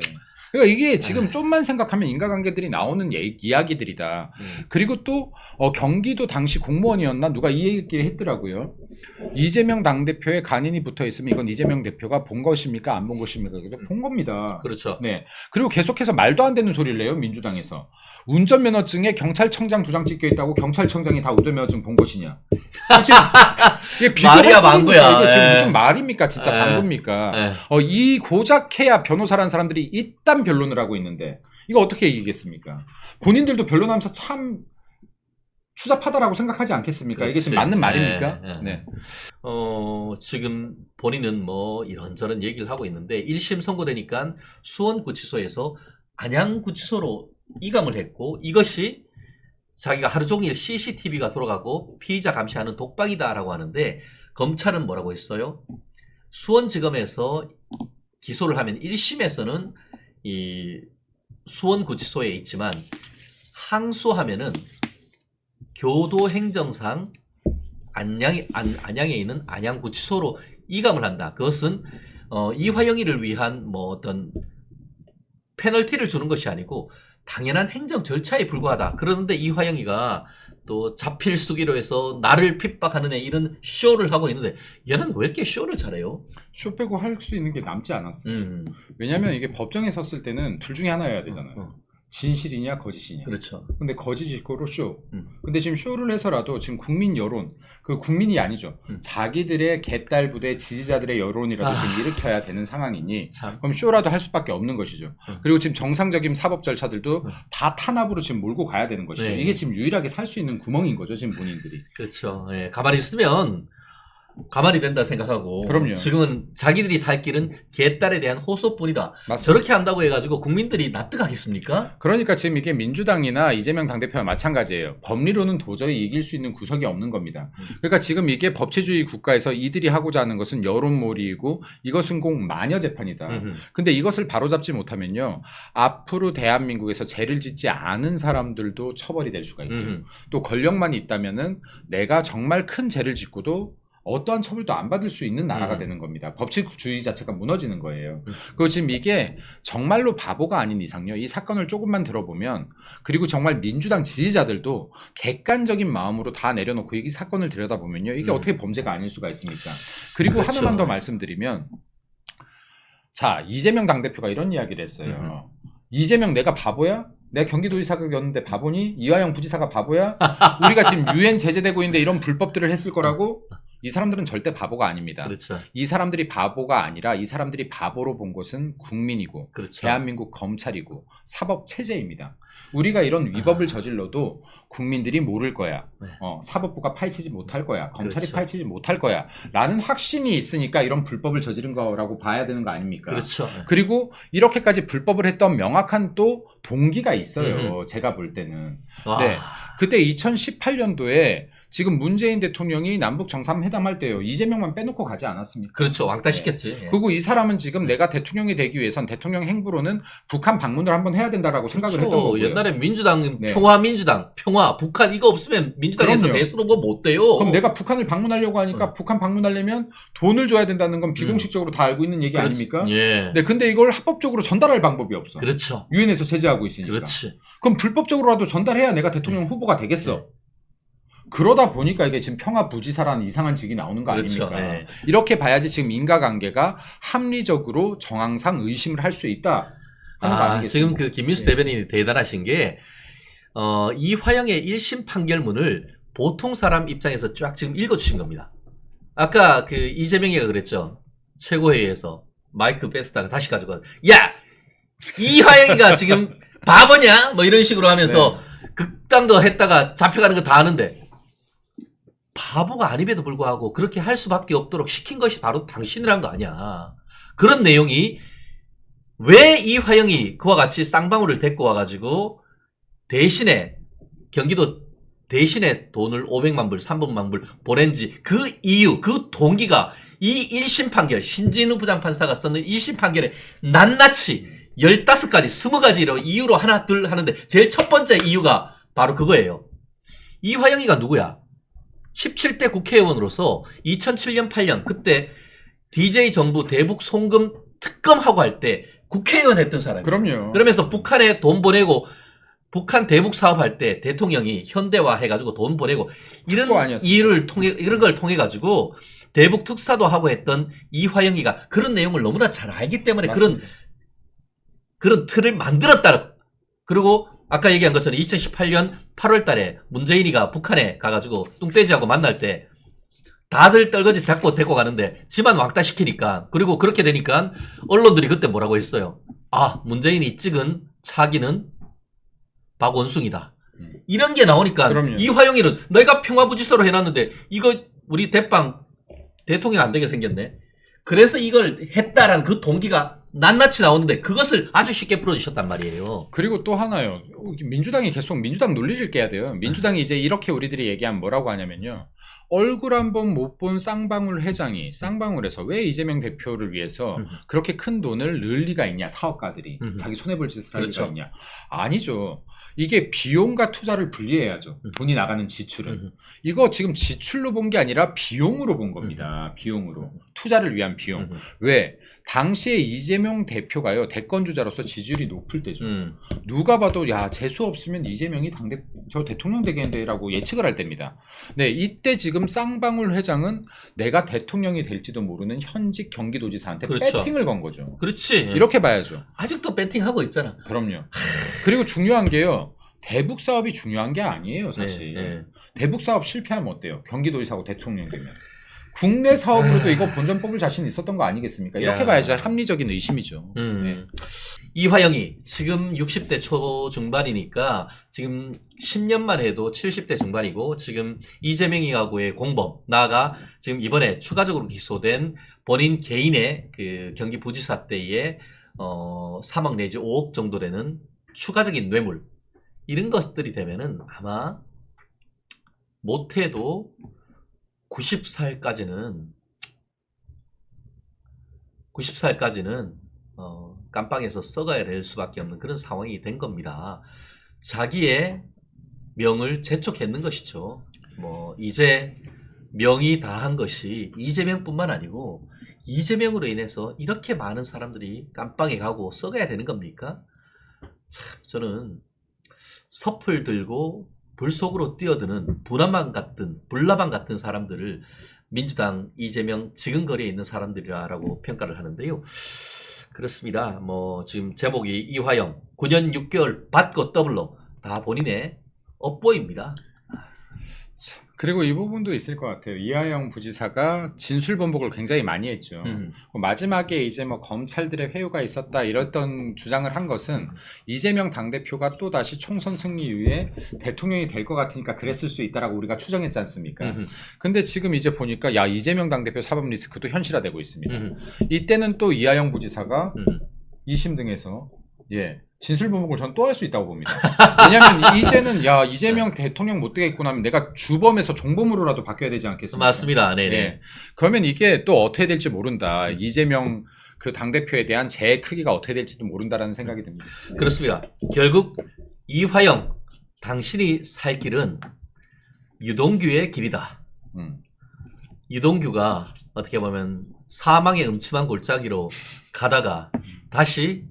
그러니까 이게 지금 좀만 생각하면 인과관계들이 나오는 이야기들이다. 그리고 또 경기도 당시 공무원이었나 누가 이 얘기를 했더라고요. 이재명 당대표의 간인이 붙어 있으면 이건 이재명 대표가 본 것입니까? 안 본 것입니까? 본 겁니다. 그렇죠. 네. 그리고 계속해서 말도 안 되는 소리를 내요. 민주당에서. 운전면허증에 경찰청장 도장 찍혀 있다고 경찰청장이 다 운전면허증 본 것이냐. 지금 이게 말이야 망구야. 이게 지금 예. 무슨 말입니까? 진짜 예. 방구입니까? 예. 이 고작해야 변호사라는 사람들이 이딴 변론을 하고 있는데 이거 어떻게 이기겠습니까? 본인들도 변론하면서 참 추잡하다라고 생각하지 않겠습니까? 이게 지금 그렇지. 맞는 말입니까? 예, 예. 네. 지금 본인은 뭐 이런저런 얘기를 하고 있는데 1심 선고되니까 수원구치소에서 안양구치소로 이감을 했고 이것이 자기가 하루 종일 CCTV가 돌아가고 피의자 감시하는 독박이다라고 하는데 검찰은 뭐라고 했어요? 수원지검에서 기소를 하면 1심에서는 이 수원구치소에 있지만 항소하면은 교도행정상 안양에 있는 안양구치소로 이감을 한다. 그것은 이화영이를 위한 뭐 어떤 페널티를 주는 것이 아니고 당연한 행정 절차에 불과하다. 그러는데 이화영이가 또 잡힐 수기로 해서 나를 핍박하는 이런 쇼를 하고 있는데 얘는 왜 이렇게 쇼를 잘해요? 쇼 빼고 할 수 있는 게 남지 않았어요. 왜냐하면 이게 법정에 섰을 때는 둘 중에 하나여야 되잖아요. 진실이냐 거짓이냐. 그렇죠. 근데 거짓이고로 쇼. 근데 지금 쇼를 해서라도 지금 국민 여론, 그 국민이 아니죠. 자기들의 개딸 부대 지지자들의 여론이라도 지금 일으켜야 되는 상황이니 참. 그럼 쇼라도 할 수밖에 없는 것이죠. 그리고 지금 정상적인 사법 절차들도 다 탄압으로 지금 몰고 가야 되는 것이죠. 네. 이게 지금 유일하게 살 수 있는 구멍인 거죠, 지금 본인들이. 그렇죠. 예, 가만히 있으면 가만히 된다 생각하고 그럼요. 지금은 자기들이 살 길은 개딸에 대한 호소뿐이다. 맞습니다. 저렇게 한다고 해가지고 국민들이 납득하겠습니까? 그러니까 지금 이게 민주당이나 이재명 당대표와 마찬가지예요. 법리로는 도저히 이길 수 있는 구석이 없는 겁니다. 그러니까 지금 이게 법치주의 국가에서 이들이 하고자 하는 것은 여론몰이이고 이것은 꼭 마녀 재판이다. 근데 이것을 바로잡지 못하면요. 앞으로 대한민국에서 죄를 짓지 않은 사람들도 처벌이 될 수가 있고 또 권력만 있다면은 내가 정말 큰 죄를 짓고도 어떠한 처벌도 안 받을 수 있는 나라가 되는 겁니다. 법치주의 자체가 무너지는 거예요. 그리고 지금 이게 정말로 바보가 아닌 이상요. 이 사건을 조금만 들어보면 그리고 정말 민주당 지지자들도 객관적인 마음으로 다 내려놓고 이 사건을 들여다보면요. 이게 어떻게 범죄가 아닐 수가 있습니까? 그리고 그렇죠. 하나만 더 말씀드리면 자, 이재명 당대표가 이런 이야기를 했어요. 이재명 내가 바보야? 내가 경기도지사였는데 바보니? 이화영 부지사가 바보야? 우리가 지금 유엔 제재되고 있는데 이런 불법들을 했을 거라고? 이 사람들은 절대 바보가 아닙니다. 그렇죠. 이 사람들이 바보가 아니라 이 사람들이 바보로 본 것은 국민이고 그렇죠. 대한민국 검찰이고 사법 체제입니다. 우리가 이런 위법을 저질러도 국민들이 모를 거야. 네. 사법부가 파헤치지 못할 거야. 검찰이 그렇죠. 파헤치지 못할 거야. 라는 확신이 있으니까 이런 불법을 저지른 거라고 봐야 되는 거 아닙니까? 그렇죠. 그리고 이렇게까지 불법을 했던 명확한 또 동기가 있어요. 제가 볼 때는. 와. 네. 그때 2018년도에 지금 문재인 대통령이 남북 정상회담 할 때요. 이재명만 빼놓고 가지 않았습니까? 그렇죠. 왕따시켰지. 예. 그리고 이 사람은 지금 내가 대통령이 되기 위해선 대통령 행보로는 북한 방문을 한번 해야 된다라고 생각을 했던 그렇죠. 거고요. 옛날에 민주당, 네. 평화, 북한 이거 없으면 민주당에서 그럼요. 대수로 뭐 못 돼요. 그럼 내가 북한을 방문하려고 하니까 북한 방문하려면 돈을 줘야 된다는 건 비공식적으로 다 알고 있는 얘기 아닙니까? 예. 네, 근데 이걸 합법적으로 전달할 방법이 없어. 그렇죠. 유엔에서 제재하고 있으니까. 그렇지. 그럼 불법적으로라도 전달해야 내가 대통령 후보가 되겠어. 그러다 보니까 이게 지금 평화부지사라는 이상한 직이 나오는 거 그렇죠. 아닙니까? 네. 이렇게 봐야지 지금 인과관계가 합리적으로 정황상 의심을 할 수 있다 하는 거 아니겠습니까? 지금 그 김민수 네. 대변인이 대단하신 게, 이화영의 1심 판결문을 보통 사람 입장에서 쫙 지금 읽어주신 겁니다. 아까 그 이재명이가 그랬죠. 최고회의에서 마이크 뺐다가 다시 가져가. 야! 이화영이가 지금 바보냐? 뭐 이런 식으로 하면서 극단 거 했다가 잡혀가는 거 다 아는데. 바보가 아님에도 불구하고 그렇게 할 수밖에 없도록 시킨 것이 바로 당신이란 거 아니야. 그런 내용이 왜 이화영이 그와 같이 쌍방울을 데리고 와가지고 대신에 경기도 대신에 돈을 500만 불, 300만 불 보낸지 그 이유, 그 동기가 이 1심 판결, 신진우 부장판사가 썼는 1심 판결에 낱낱이 15가지, 20가지 이유로 하나, 둘 하는데 제일 첫 번째 이유가 바로 그거예요. 이화영이가 누구야? 17대 국회의원으로서 2007년, 8년 그때 DJ 정부 대북 송금 특검하고 할 때 국회의원 했던 사람이에요. 그럼요. 그러면서 북한에 돈 보내고 북한 대북 사업할 때 대통령이 현대화 해가지고 돈 보내고 이런 그거 아니었습니까? 일을 통해 이런 걸 통해 가지고 대북 특사도 하고 했던 이화영이가 그런 내용을 너무나 잘 알기 때문에 맞습니다. 그런 틀을 만들었다. 그리고 아까 얘기한 것처럼 2018년 8월 달에 문재인이가 북한에 가가지고 뚱돼지하고 만날 때 다들 떨거지 데리고 가는데 지만 왕따 시키니까 그리고 그렇게 되니까 언론들이 그때 뭐라고 했어요. 아, 문재인이 찍은 차기는 박원순이다. 이런 게 나오니까 그럼요. 이화영이는 내가 평화부지사로 해놨는데 이거 우리 대빵 대통령 안 되게 생겼네. 그래서 이걸 했다라는 그 동기가 낱낱이 나오는데 그것을 아주 쉽게 풀어주셨단 말이에요. 그리고 또 하나요. 민주당이 계속 민주당 논리를 깨야 돼요. 민주당이 이제 이렇게 우리들이 얘기하면 뭐라고 하냐면요. 얼굴 한번 못 본 쌍방울 회장이 쌍방울에서 왜 이재명 대표를 위해서 그렇게 큰 돈을 넣을 리가 있냐, 사업가들이 자기 손해볼 짓을 할 그렇죠. 리가 있냐. 아니죠. 이게 비용과 투자를 분리해야죠. 돈이 나가는 지출은. 이거 지금 지출로 본 게 아니라 비용으로 본 겁니다. 비용으로. 투자를 위한 비용. 왜? 당시에 이재명 대표가요, 대권주자로서 지지율이 높을 때죠. 누가 봐도 야, 재수 없으면 이재명이 저 대통령 되겠는데라고 예측을 할 때입니다. 네, 이때 지금 쌍방울 회장은 내가 대통령이 될지도 모르는 현직 경기도지사한테 그렇죠. 배팅을 건 거죠. 그렇지. 이렇게 봐야죠. 아직도 배팅하고 있잖아. 그럼요. 그리고 중요한 게요. 대북 사업이 중요한 게 아니에요, 사실. 네. 대북 사업 실패하면 어때요? 경기도지사고 대통령 되면. 국내 사업으로도 이거 본전 뽑을 자신 있었던 거 아니겠습니까? 이렇게 야. 봐야죠. 합리적인 의심이죠. 네. 이화영이 지금 60대 초중반이니까 지금 10년만 해도 70대 중반이고 지금 이재명이하고의 공범 나아가 지금 이번에 추가적으로 기소된 본인 개인의 그 경기부지사 때의 3억 내지 5억 정도 되는 추가적인 뇌물 이런 것들이 되면은 아마 못해도 90살까지는 깜빵에서 썩어야 될 수밖에 없는 그런 상황이 된 겁니다. 자기의 명을 재촉했는 것이죠. 뭐 이제 명이 다한 것이 이재명뿐만 아니고 이재명으로 인해서 이렇게 많은 사람들이 깜빵에 가고 썩어야 되는 겁니까? 참 저는 섭을 들고 불 속으로 뛰어드는 불나방 같은 사람들을 민주당 이재명 지근거리에 있는 사람들이라고 평가를 하는데요. 그렇습니다. 뭐 지금 제목이 이화영 9년 6개월 받고 더블로 다 본인의 업보입니다. 그리고 이 부분도 있을 것 같아요. 이화영 부지사가 진술 번복을 굉장히 많이 했죠. 마지막에 이제 뭐 검찰들의 회유가 있었다 이랬던 주장을 한 것은 이재명 당대표가 또 다시 총선 승리 이후에 대통령이 될 것 같으니까 그랬을 수 있다라고 우리가 추정했지 않습니까? 근데 지금 이제 보니까 야, 이재명 당대표 사법 리스크도 현실화되고 있습니다. 이때는 또 이화영 부지사가 2심 등에서 진술보복을 전 또 할 수 있다고 봅니다. 왜냐하면 이제는 야 이재명 대통령 못 되겠구나 하면 내가 주범에서 종범으로라도 바뀌어야 되지 않겠습니까? 맞습니다. 네네. 네. 그러면 이게 또 어떻게 될지 모른다. 이재명 그 당대표에 대한 재해 크기가 어떻게 될지도 모른다라는 생각이 듭니다. 그렇습니다. 결국 이화영 당신이 살 길은 유동규의 길이다. 유동규가 어떻게 보면 사망의 음침한 골짜기로 가다가 다시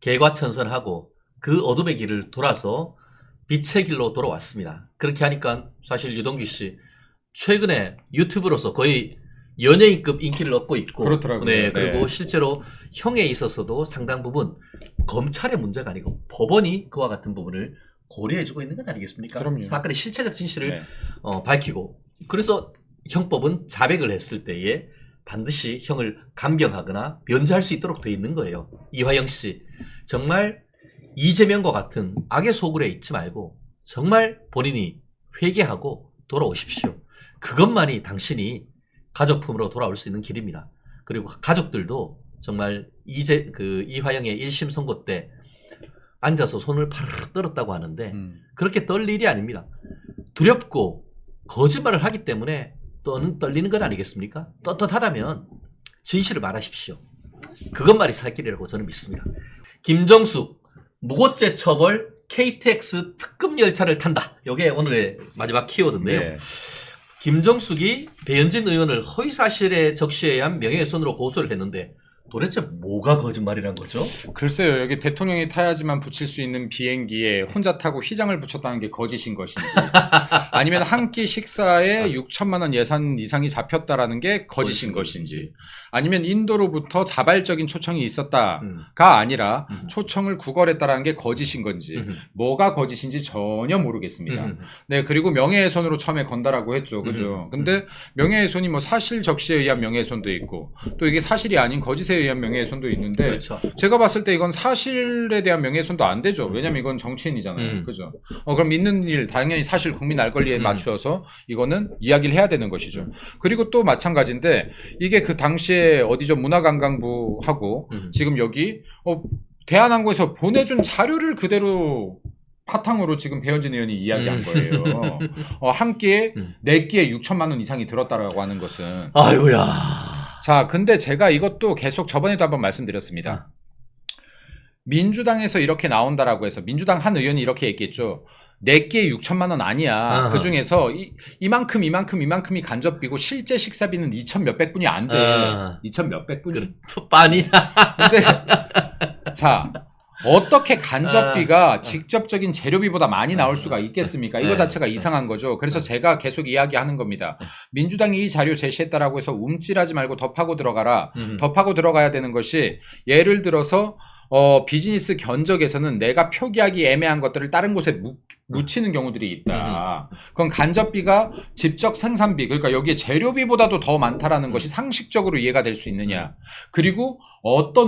개과천선하고 그 어둠의 길을 돌아서 빛의 길로 돌아왔습니다. 그렇게 하니까 사실 유동규 씨 최근에 유튜브로서 거의 연예인급 인기를 얻고 있고 그렇더라고요. 네, 그리고 네. 실제로 형에 있어서도 상당 부분 검찰의 문제가 아니고 법원이 그와 같은 부분을 고려해주고 있는 건 아니겠습니까? 그럼요. 사건의 실체적 진실을 네. 밝히고 그래서 형법은 자백을 했을 때에 반드시 형을 감경하거나 면제할 수 있도록 되어 있는 거예요. 이화영 씨 정말 이재명과 같은 악의 소굴에 있지 말고 정말 본인이 회개하고 돌아오십시오. 그것만이 당신이 가족품으로 돌아올 수 있는 길입니다. 그리고 가족들도 정말 이화영의 1심 선고 때 앉아서 손을 파르르 떨었다고 하는데 그렇게 떨 일이 아닙니다. 두렵고 거짓말을 하기 때문에 떨리는 건 아니겠습니까? 떳떳하다면 진실을 말하십시오. 그것만이 살 길이라고 저는 믿습니다. 김정숙 무고죄 처벌 KTX 특급 열차를 탄다. 이게 오늘의 마지막 키워드인데요. 네. 김정숙이 배현진 의원을 허위사실에 적시해야 한 명예훼손으로 고소를 했는데 도대체 뭐가 거짓말이란 거죠? 글쎄요, 여기 대통령이 타야지만 붙일 수 있는 비행기에 혼자 타고 휘장을 붙였다는 게 거짓인 것인지, 아니면 한 끼 식사에 6천만 원 예산 이상이 잡혔다라는 게 거짓인 것인지, 아니면 인도로부터 자발적인 초청이 있었다가 아니라 초청을 구걸했다라는 게 거짓인 건지, 뭐가 거짓인지 전혀 모르겠습니다. 네, 그리고 명예훼손으로 처음에 건다라고 했죠, 그죠? 근데 명예훼손이 뭐 사실 적시에 의한 명예훼손도 있고, 또 이게 사실이 아닌 거짓에 의한 명예훼손도 있는데 그렇죠. 제가 봤을 때 이건 사실에 대한 명예훼손도 안 되죠. 왜냐면 이건 정치인이잖아요. 그죠? 그럼 있는 일 당연히 사실 국민 알 권리에 맞추어서 이거는 이야기를 해야 되는 것이죠. 그리고 또 마찬가지인데 이게 그 당시에 어디죠? 문화관광부하고 지금 여기 대한항공에서 보내준 자료를 그대로 바탕으로 지금 배현진 의원이 이야기한 거예요. 한 끼에 4끼에 6천만 원 이상이 들었다라고 하는 것은 아이고야. 자, 근데 제가 이것도 계속 저번에도 한번 말씀드렸습니다. 민주당에서 이렇게 나온다라고 해서 민주당 한 의원이 이렇게 얘기했죠. 4끼에 6천만 원 아니야. 그 중에서 이만큼이 간접비고 실제 식사비는 2천 몇백 분이 안 돼. 2천 몇백 분이. 그렇죠. 빤이야. 근데 자, 어떻게 간접비가 직접적인 재료비보다 많이 나올 수가 있겠습니까? 이거 자체가 이상한 거죠. 그래서 제가 계속 이야기하는 겁니다. 민주당이 이 자료 제시했다라고 해서 움찔하지 말고 더 파고 들어가라. 더 파고 들어가야 되는 것이 예를 들어서 비즈니스 견적에서는 내가 표기하기 애매한 것들을 다른 곳에 묻히는 경우들이 있다. 그건 간접비가 직접 생산비, 그러니까 여기에 재료비보다도 더 많다라는 것이 상식적으로 이해가 될 수 있느냐. 그리고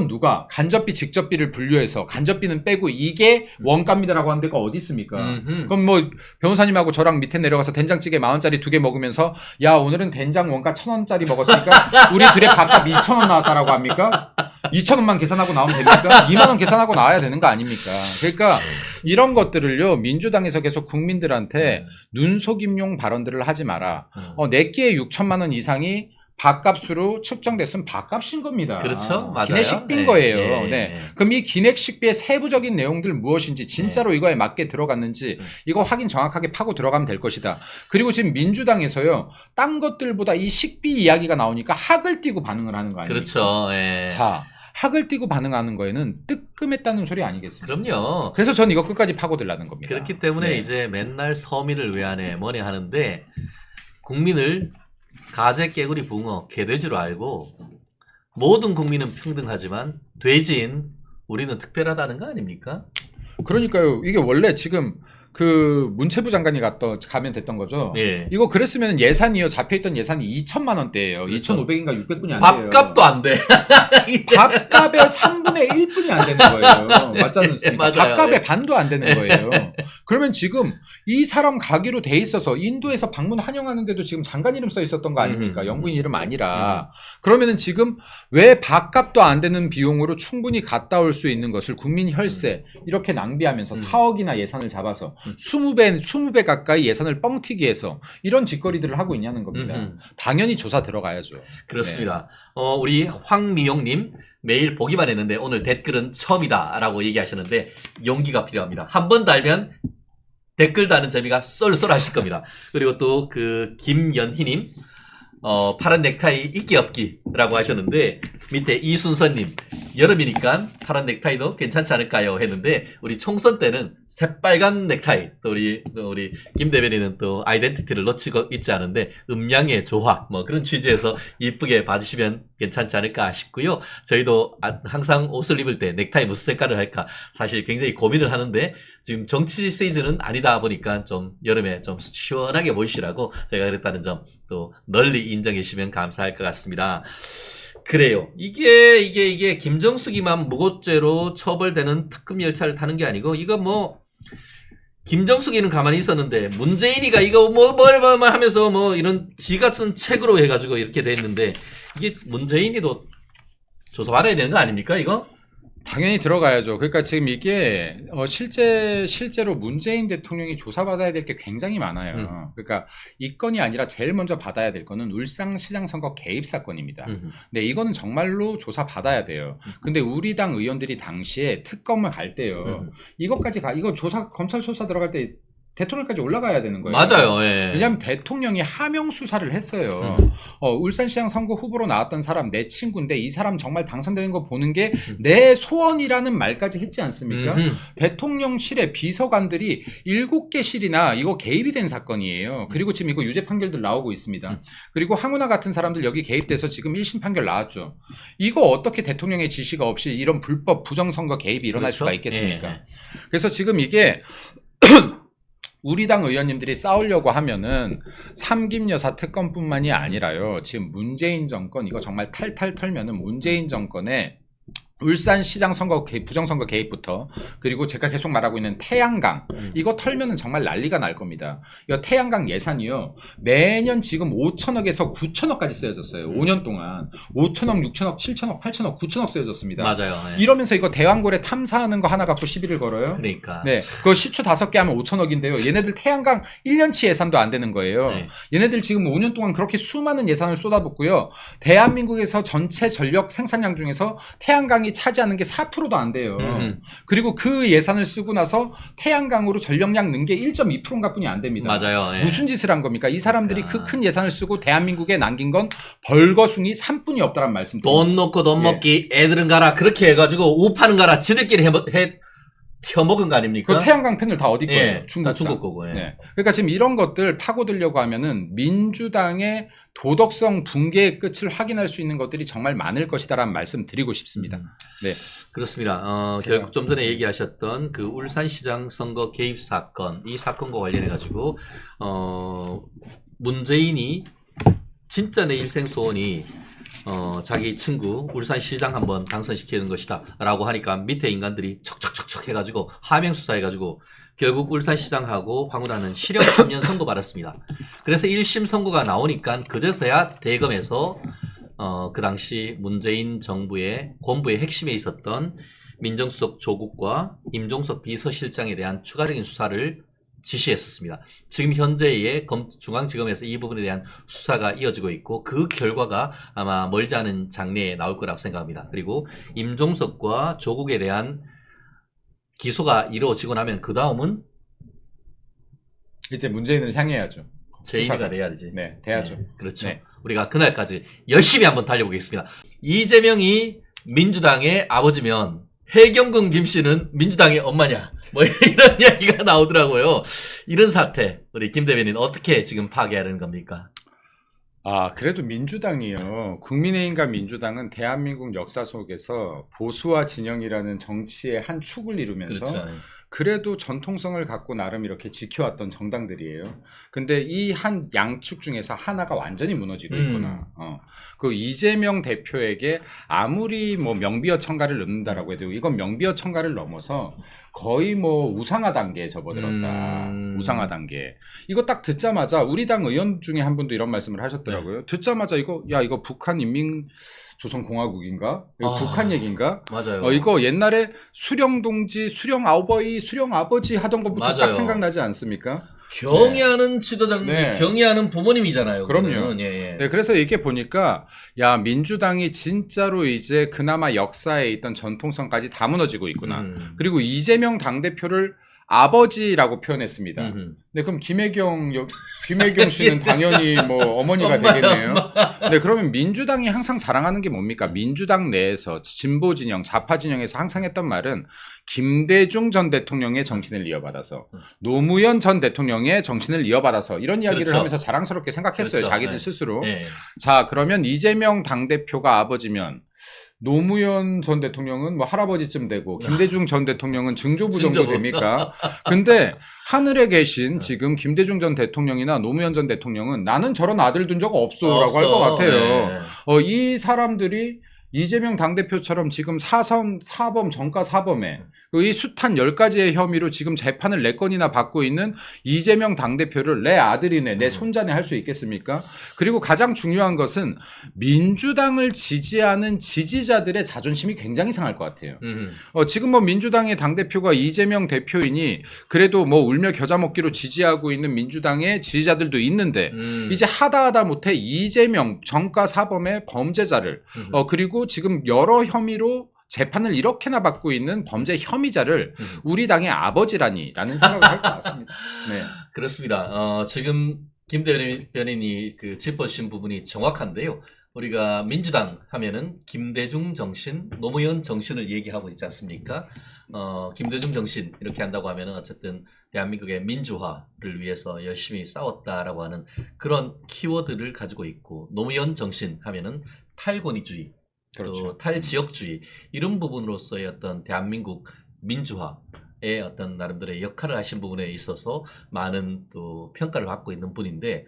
누가 간접비, 직접비를 분류해서 간접비는 빼고 이게 원가입니다라고 하는 데가 어디 있습니까? 그럼 뭐 변호사님하고 저랑 밑에 내려가서 된장찌개 10,000원짜리 2개 먹으면서 야 오늘은 된장 원가 1,000원짜리 먹었으니까 우리 둘의 밥값 2,000원 나왔다라고 합니까? 2,000원만 계산하고 나오면 됩니까? 2만 원 계산하고 나와야 되는 거 아닙니까? 그러니까 이런 것들을요 민주당에서 계속 국민들한테 눈속임용 발언들을 하지 마라. 4끼에 6천만 원 이상이 밥값으로 측정됐으면 밥값인 겁니다. 그렇죠. 맞아요. 기내식비인 네. 거예요. 네. 네. 그럼 이 기내식비의 세부적인 내용들 무엇인지 진짜로 이거에 맞게 들어갔는지 이거 확인 정확하게 파고 들어가면 될 것이다. 그리고 지금 민주당에서요. 딴 것들보다 이 식비 이야기가 나오니까 학을 띄고 반응을 하는 거 아닙니까? 그렇죠. 예. 자, 학을 띄고 반응하는 거에는 뜨끔했다는 소리 아니겠습니까? 그럼요. 그래서 전 이거 끝까지 파고들라는 겁니다. 그렇기 때문에 네. 이제 맨날 서민을 위하네 뭐네 하는데 국민을 가재, 깨구리, 붕어, 개돼지로 알고 모든 국민은 평등하지만 돼지인 우리는 특별하다는 거 아닙니까? 그러니까요. 이게 원래 지금 그 문체부 장관이 가면 됐던 거죠. 예. 이거 그랬으면 예산이요. 잡혀있던 예산이 2천만 원대예요. 그렇죠. 2,500인가 600분이 안 돼요. 밥값도 안 돼. 밥값의 3분의 1분이 안 되는 거예요. 맞지 않습니까? 맞아요. 밥값의 네. 반도 안 되는 거예요. 그러면 지금 이 사람 가기로 돼 있어서 인도에서 방문 환영하는데도 지금 장관 이름 써 있었던 거 아닙니까? 영부인 이름 아니라. 그러면은 지금 왜 밥값도 안 되는 비용으로 충분히 갔다 올 수 있는 것을 국민 혈세 이렇게 낭비하면서 4억이나 예산을 잡아서 20배 가까이 예산을 뻥튀기해서 이런 짓거리들을 하고 있냐는 겁니다. 당연히 조사 들어가야죠. 그렇습니다. 우리 황미용님 매일 보기만 했는데 오늘 댓글은 처음이다라고 얘기하셨는데 용기가 필요합니다. 한 번 달면 댓글 다는 재미가 쏠쏠하실 겁니다. 그리고 또 그 김연희님 파란 넥타이 있기 없기라고 하셨는데 밑에 이순서님 여름이니까 파란 넥타이도 괜찮지 않을까요? 했는데 우리 총선 때는 새빨간 넥타이 또 우리 김 대변인은 또 아이덴티티를 놓치고 있지 않은데 음양의 조화 뭐 그런 취지에서 이쁘게 봐주시면 괜찮지 않을까 싶고요. 저희도 항상 옷을 입을 때 넥타이 무슨 색깔을 할까 사실 굉장히 고민을 하는데 지금 정치 시즌은 아니다 보니까 좀 여름에 좀 시원하게 보이시라고 제가 그랬다는 점 또 널리 인정해 주시면 감사할 것 같습니다. 그래요. 이게 김정숙이만 무고죄로 처벌되는 특급 열차를 타는 게 아니고 이거 뭐 김정숙이는 가만히 있었는데 문재인이가 이거 뭐 하면서 뭐 이런 지가 쓴 책으로 해가지고 이렇게 돼 있는데 이게 문재인이도 조사받아야 되는 거 아닙니까 이거? 당연히 들어가야죠. 그러니까 지금 이게 실제로 문재인 대통령이 조사받아야 될 게 굉장히 많아요. 그러니까 이 건이 아니라 제일 먼저 받아야 될 거는 울산시장 선거 개입 사건입니다. 근데 이거는 정말로 조사받아야 돼요. 근데 우리 당 의원들이 당시에 특검을 갈 때요. 이거 검찰 수사 들어갈 때 대통령까지 올라가야 되는 거예요. 맞아요. 예. 왜냐하면 대통령이 하명 수사를 했어요. 울산시장 선거 후보로 나왔던 사람 내 친구인데 이 사람 정말 당선되는 거 보는 게 내 소원이라는 말까지 했지 않습니까? 대통령실의 비서관들이 7개실이나 이거 개입이 된 사건이에요. 그리고 지금 이거 유죄 판결들 나오고 있습니다. 그리고 황운하 같은 사람들 여기 개입돼서 지금 1심 판결 나왔죠. 이거 어떻게 대통령의 지시가 없이 이런 불법 부정선거 개입이 일어날 그렇죠? 수가 있겠습니까? 예. 그래서 지금 이게 우리 당 의원님들이 싸우려고 하면은 삼김 여사 특검뿐만이 아니라요. 지금 문재인 정권 이거 정말 탈탈 털면은 문재인 정권에 울산시장 선거 개입, 부정선거 개입부터 그리고 제가 계속 말하고 있는 태양강 이거 털면은 정말 난리가 날 겁니다. 이 태양강 예산이요 매년 지금 5천억에서 9천억까지 쓰여졌어요. 5년 동안 5천억, 6천억, 7천억, 8천억, 9천억 쓰여졌습니다. 맞아요. 예. 이러면서 이거 대왕고래 탐사하는 거 하나 갖고 시비를 걸어요. 그러니까. 네, 그거 시추 5개 하면 5천억인데요. 얘네들 태양강 1년치 예산도 안 되는 거예요. 네. 얘네들 지금 5년 동안 그렇게 수많은 예산을 쏟아붓고요. 대한민국에서 전체 전력 생산량 중에서 태양강이 차지하는 게 4%도 안 돼요. 그리고 그 예산을 쓰고 나서 태양강으로 전력량 는 게 1.2%인가 뿐이 안 됩니다. 맞아요. 예. 무슨 짓을 한 겁니까? 이 사람들이 그 큰 예산을 쓰고 대한민국에 남긴 건 벌거숭이 3분이 없다란 말씀드립니다. 돈 놓고 돈 예. 먹기 애들은 가라 그렇게 해가지고 우 파는 가라 지들끼리 튀어먹은 거 아닙니까? 그 태양광 패널 다 어디 거예요? 예, 중국 다 중국 거고. 예. 네. 그러니까 지금 이런 것들 파고들려고 하면은 민주당의 도덕성 붕괴의 끝을 확인할 수 있는 것들이 정말 많을 것이다라는 말씀 드리고 싶습니다. 네. 그렇습니다. 결국 좀 전에 얘기하셨던 그 울산시장 선거 개입 사건, 이 사건과 관련해 가지고 문재인이 진짜 내 일생 소원이 자기 친구 울산시장 한번 당선시키는 것이다 라고 하니까 밑에 인간들이 척척척척 해가지고 하명 수사해가지고 결국 울산시장하고 황운하는 실형 3년 선고 받았습니다. 그래서 1심 선고가 나오니까 그제서야 대검에서 그 당시 문재인 정부의 본부의 핵심에 있었던 민정수석 조국과 임종석 비서실장에 대한 추가적인 수사를 지시했었습니다. 지금 현재의 중앙지검에서 이 부분에 대한 수사가 이어지고 있고 그 결과가 아마 멀지 않은 장래에 나올 거라고 생각합니다. 그리고 임종석과 조국에 대한 기소가 이루어지고 나면 그 다음은 이제 문재인을 향해야죠. 제의가 돼야 되지. 네, 돼야죠. 네, 그렇죠. 네. 우리가 그날까지 열심히 한번 달려보겠습니다. 이재명이 민주당의 아버지면 해경군 김씨는 민주당의 엄마냐 뭐 이런 이야기가 나오더라고요. 이런 사태 우리 김 대변인 어떻게 지금 파악해야 하는 겁니까? 그래도 민주당이요. 국민의힘과 민주당은 대한민국 역사 속에서 보수와 진영이라는 정치의 한 축을 이루면서 그렇죠. 그래도 전통성을 갖고 나름 이렇게 지켜왔던 정당들이에요. 근데 이 한 양축 중에서 하나가 완전히 무너지고 있구나. 그 이재명 대표에게 아무리 뭐 명비어 첨가를 넣는다라고 해도 이건 명비어 첨가를 넘어서 거의 뭐 우상화 단계에 접어들었다. 우상화 단계. 이거 딱 듣자마자 우리 당 의원 중에 한 분도 이런 말씀을 하셨더라고요. 네. 듣자마자 이거 북한 인민조선공화국인가? 이거 북한 얘기인가? 맞아요. 이거 옛날에 수령동지, 수령아버이, 수령아버지 하던 것부터 딱 맞아요. 생각나지 않습니까? 경의하는 지도자인지 네. 경의하는 부모님이잖아요. 그럼요. 그거는. 예. 네, 그래서 이렇게 보니까 야 민주당이 진짜로 이제 그나마 역사에 있던 전통성까지 다 무너지고 있구나. 그리고 이재명 당대표를 아버지라고 표현했습니다. 네, 그럼 김혜경 씨는 당연히 뭐 어머니가 되겠네요. 네, 그러면 민주당이 항상 자랑하는 게 뭡니까? 민주당 내에서 진보 진영, 좌파 진영에서 항상 했던 말은 김대중 전 대통령의 정신을 이어받아서 노무현 전 대통령의 정신을 이어받아서 이런 이야기를 그렇죠. 하면서 자랑스럽게 생각했어요. 그렇죠. 자기들 네. 스스로. 예. 자, 그러면 이재명 당대표가 아버지면 노무현 전 대통령은 뭐 할아버지쯤 되고 김대중 전 대통령은 증조부 정도 증조부. 됩니까? 근데 하늘에 계신 지금 김대중 전 대통령이나 노무현 전 대통령은 나는 저런 아들 둔 적 없어라고 할 것 같아요. 예. 이 사람들이 이재명 당대표처럼 지금 사범, 정가 사범에 이 숱한 10가지의 혐의로 지금 재판을 4건이나 받고 있는 이재명 당대표를 내 아들이네, 내 손자네 할 수 있겠습니까? 그리고 가장 중요한 것은 민주당을 지지하는 지지자들의 자존심이 굉장히 상할 것 같아요. 지금 뭐 민주당의 당대표가 이재명 대표이니 그래도 뭐 울며 겨자 먹기로 지지하고 있는 민주당의 지지자들도 있는데 이제 하다 못해 이재명 정가 사범의 범죄자를 그리고 지금 여러 혐의로 재판을 이렇게나 받고 있는 범죄 혐의자를 우리 당의 아버지라니라는 생각을 할 것 같습니다. 네. 그렇습니다. 지금 김대변인이 그 짚어주신 부분이 정확한데요. 우리가 민주당 하면은 김대중 정신, 노무현 정신을 얘기하고 있지 않습니까? 김대중 정신 이렇게 한다고 하면은 어쨌든 대한민국의 민주화를 위해서 열심히 싸웠다라고 하는 그런 키워드를 가지고 있고, 노무현 정신 하면은 탈권위주의, 그렇죠. 또 탈지역주의 이런 부분으로서의 어떤 대한민국 민주화의 어떤 나름대로의 역할을 하신 부분에 있어서 많은 또 평가를 받고 있는 분인데,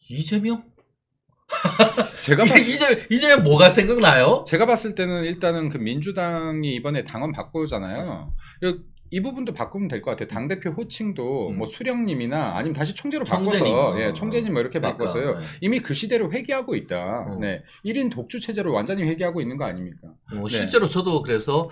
이재명? 이재명 뭐가 생각나요? 제가 봤을 때는 일단은 그 민주당이 이번에 당원 바꾸잖아요. 이 부분도 바꾸면 될 것 같아요. 당대표 호칭도 뭐 수령님이나 아니면 다시 총재로 총재님. 바꿔서 총재님 뭐 이렇게 그러니까, 바꿔서요. 네. 이미 그 시대로 회귀하고 있다. 네. 1인 독주 체제로 완전히 회귀하고 있는 거 아닙니까? 실제로 저도 그래서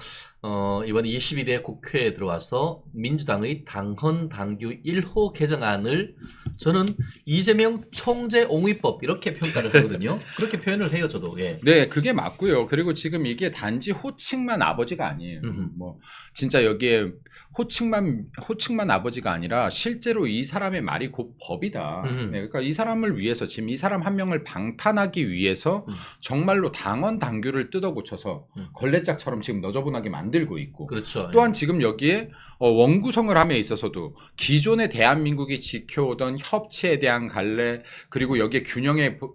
이번 22대 국회에 들어와서 민주당의 당헌 당규 1호 개정안을 저는 이재명 총재 옹위법 이렇게 평가를 하거든요. 그렇게 표현을 해요, 저도. 예. 네, 그게 맞고요. 그리고 지금 이게 단지 호칭만 아버지가 아니에요. 뭐 진짜 여기에 호칭만 아버지가 아니라 실제로 이 사람의 말이 곧 법이다. 네, 그러니까 이 사람을 위해서 지금 이 사람 한 명을 방탄하기 위해서 정말로 당헌 당규를 뜯어고쳐서 걸레짝처럼 지금 너저분하게 만들고 있고. 그렇죠. 또한 지금 여기에 원구성을 함에 있어서도 기존의 대한민국이 지켜오던 협치에 대한 갈래, 그리고 여기에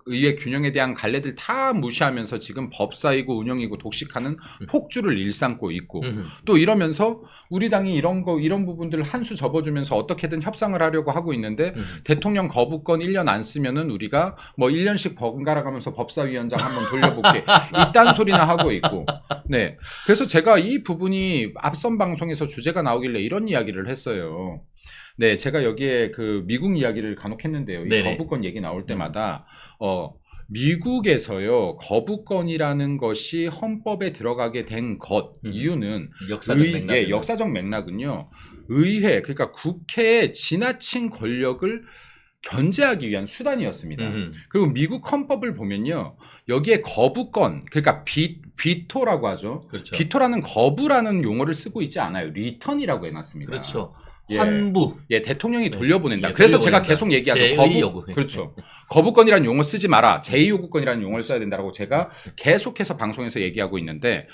의회 균형에 대한 갈래들 다 무시하면서 지금 법사이고 운영이고 독식하는 폭주를 일삼고 있고, 또 이러면서 우리 당이 이런 부분들을 한 수 접어주면서 어떻게든 협상을 하려고 하고 있는데 대통령 거부권 1년 안 쓰면은 우리가 뭐 1년씩 번갈아 가면서 법사위원장 한번 돌려볼게 이딴 소리나 하고 있고. 네. 그래서 제가 이 부분이 앞선 방송에서 주제가 나오길래 이런 이야기를 했어요. 네, 제가 여기에 그 미국 이야기를 간혹 했는데요. 이 네네. 거부권 얘기 나올 때마다 미국에서요, 거부권이라는 것이 헌법에 들어가게 된 것 이유는 역사적 맥락은요, 의회, 그러니까 국회의 지나친 권력을 견제하기 위한 수단이었습니다. 그리고 미국 헌법을 보면요, 여기에 거부권, 그러니까 비토라고 하죠. 그렇죠. 비토라는 거부라는 용어를 쓰고 있지 않아요. 리턴이라고 해놨습니다. 그렇죠. 예. 환부. 예, 대통령이 네. 돌려보낸다. 예, 그래서 돌려보낸다. 제가 계속 얘기하죠. 제2 요구. 그렇죠. 거부권이라는 용어 쓰지 마라. 제2요구권이라는 용어를 써야 된다고 제가 계속해서 방송에서 얘기하고 있는데,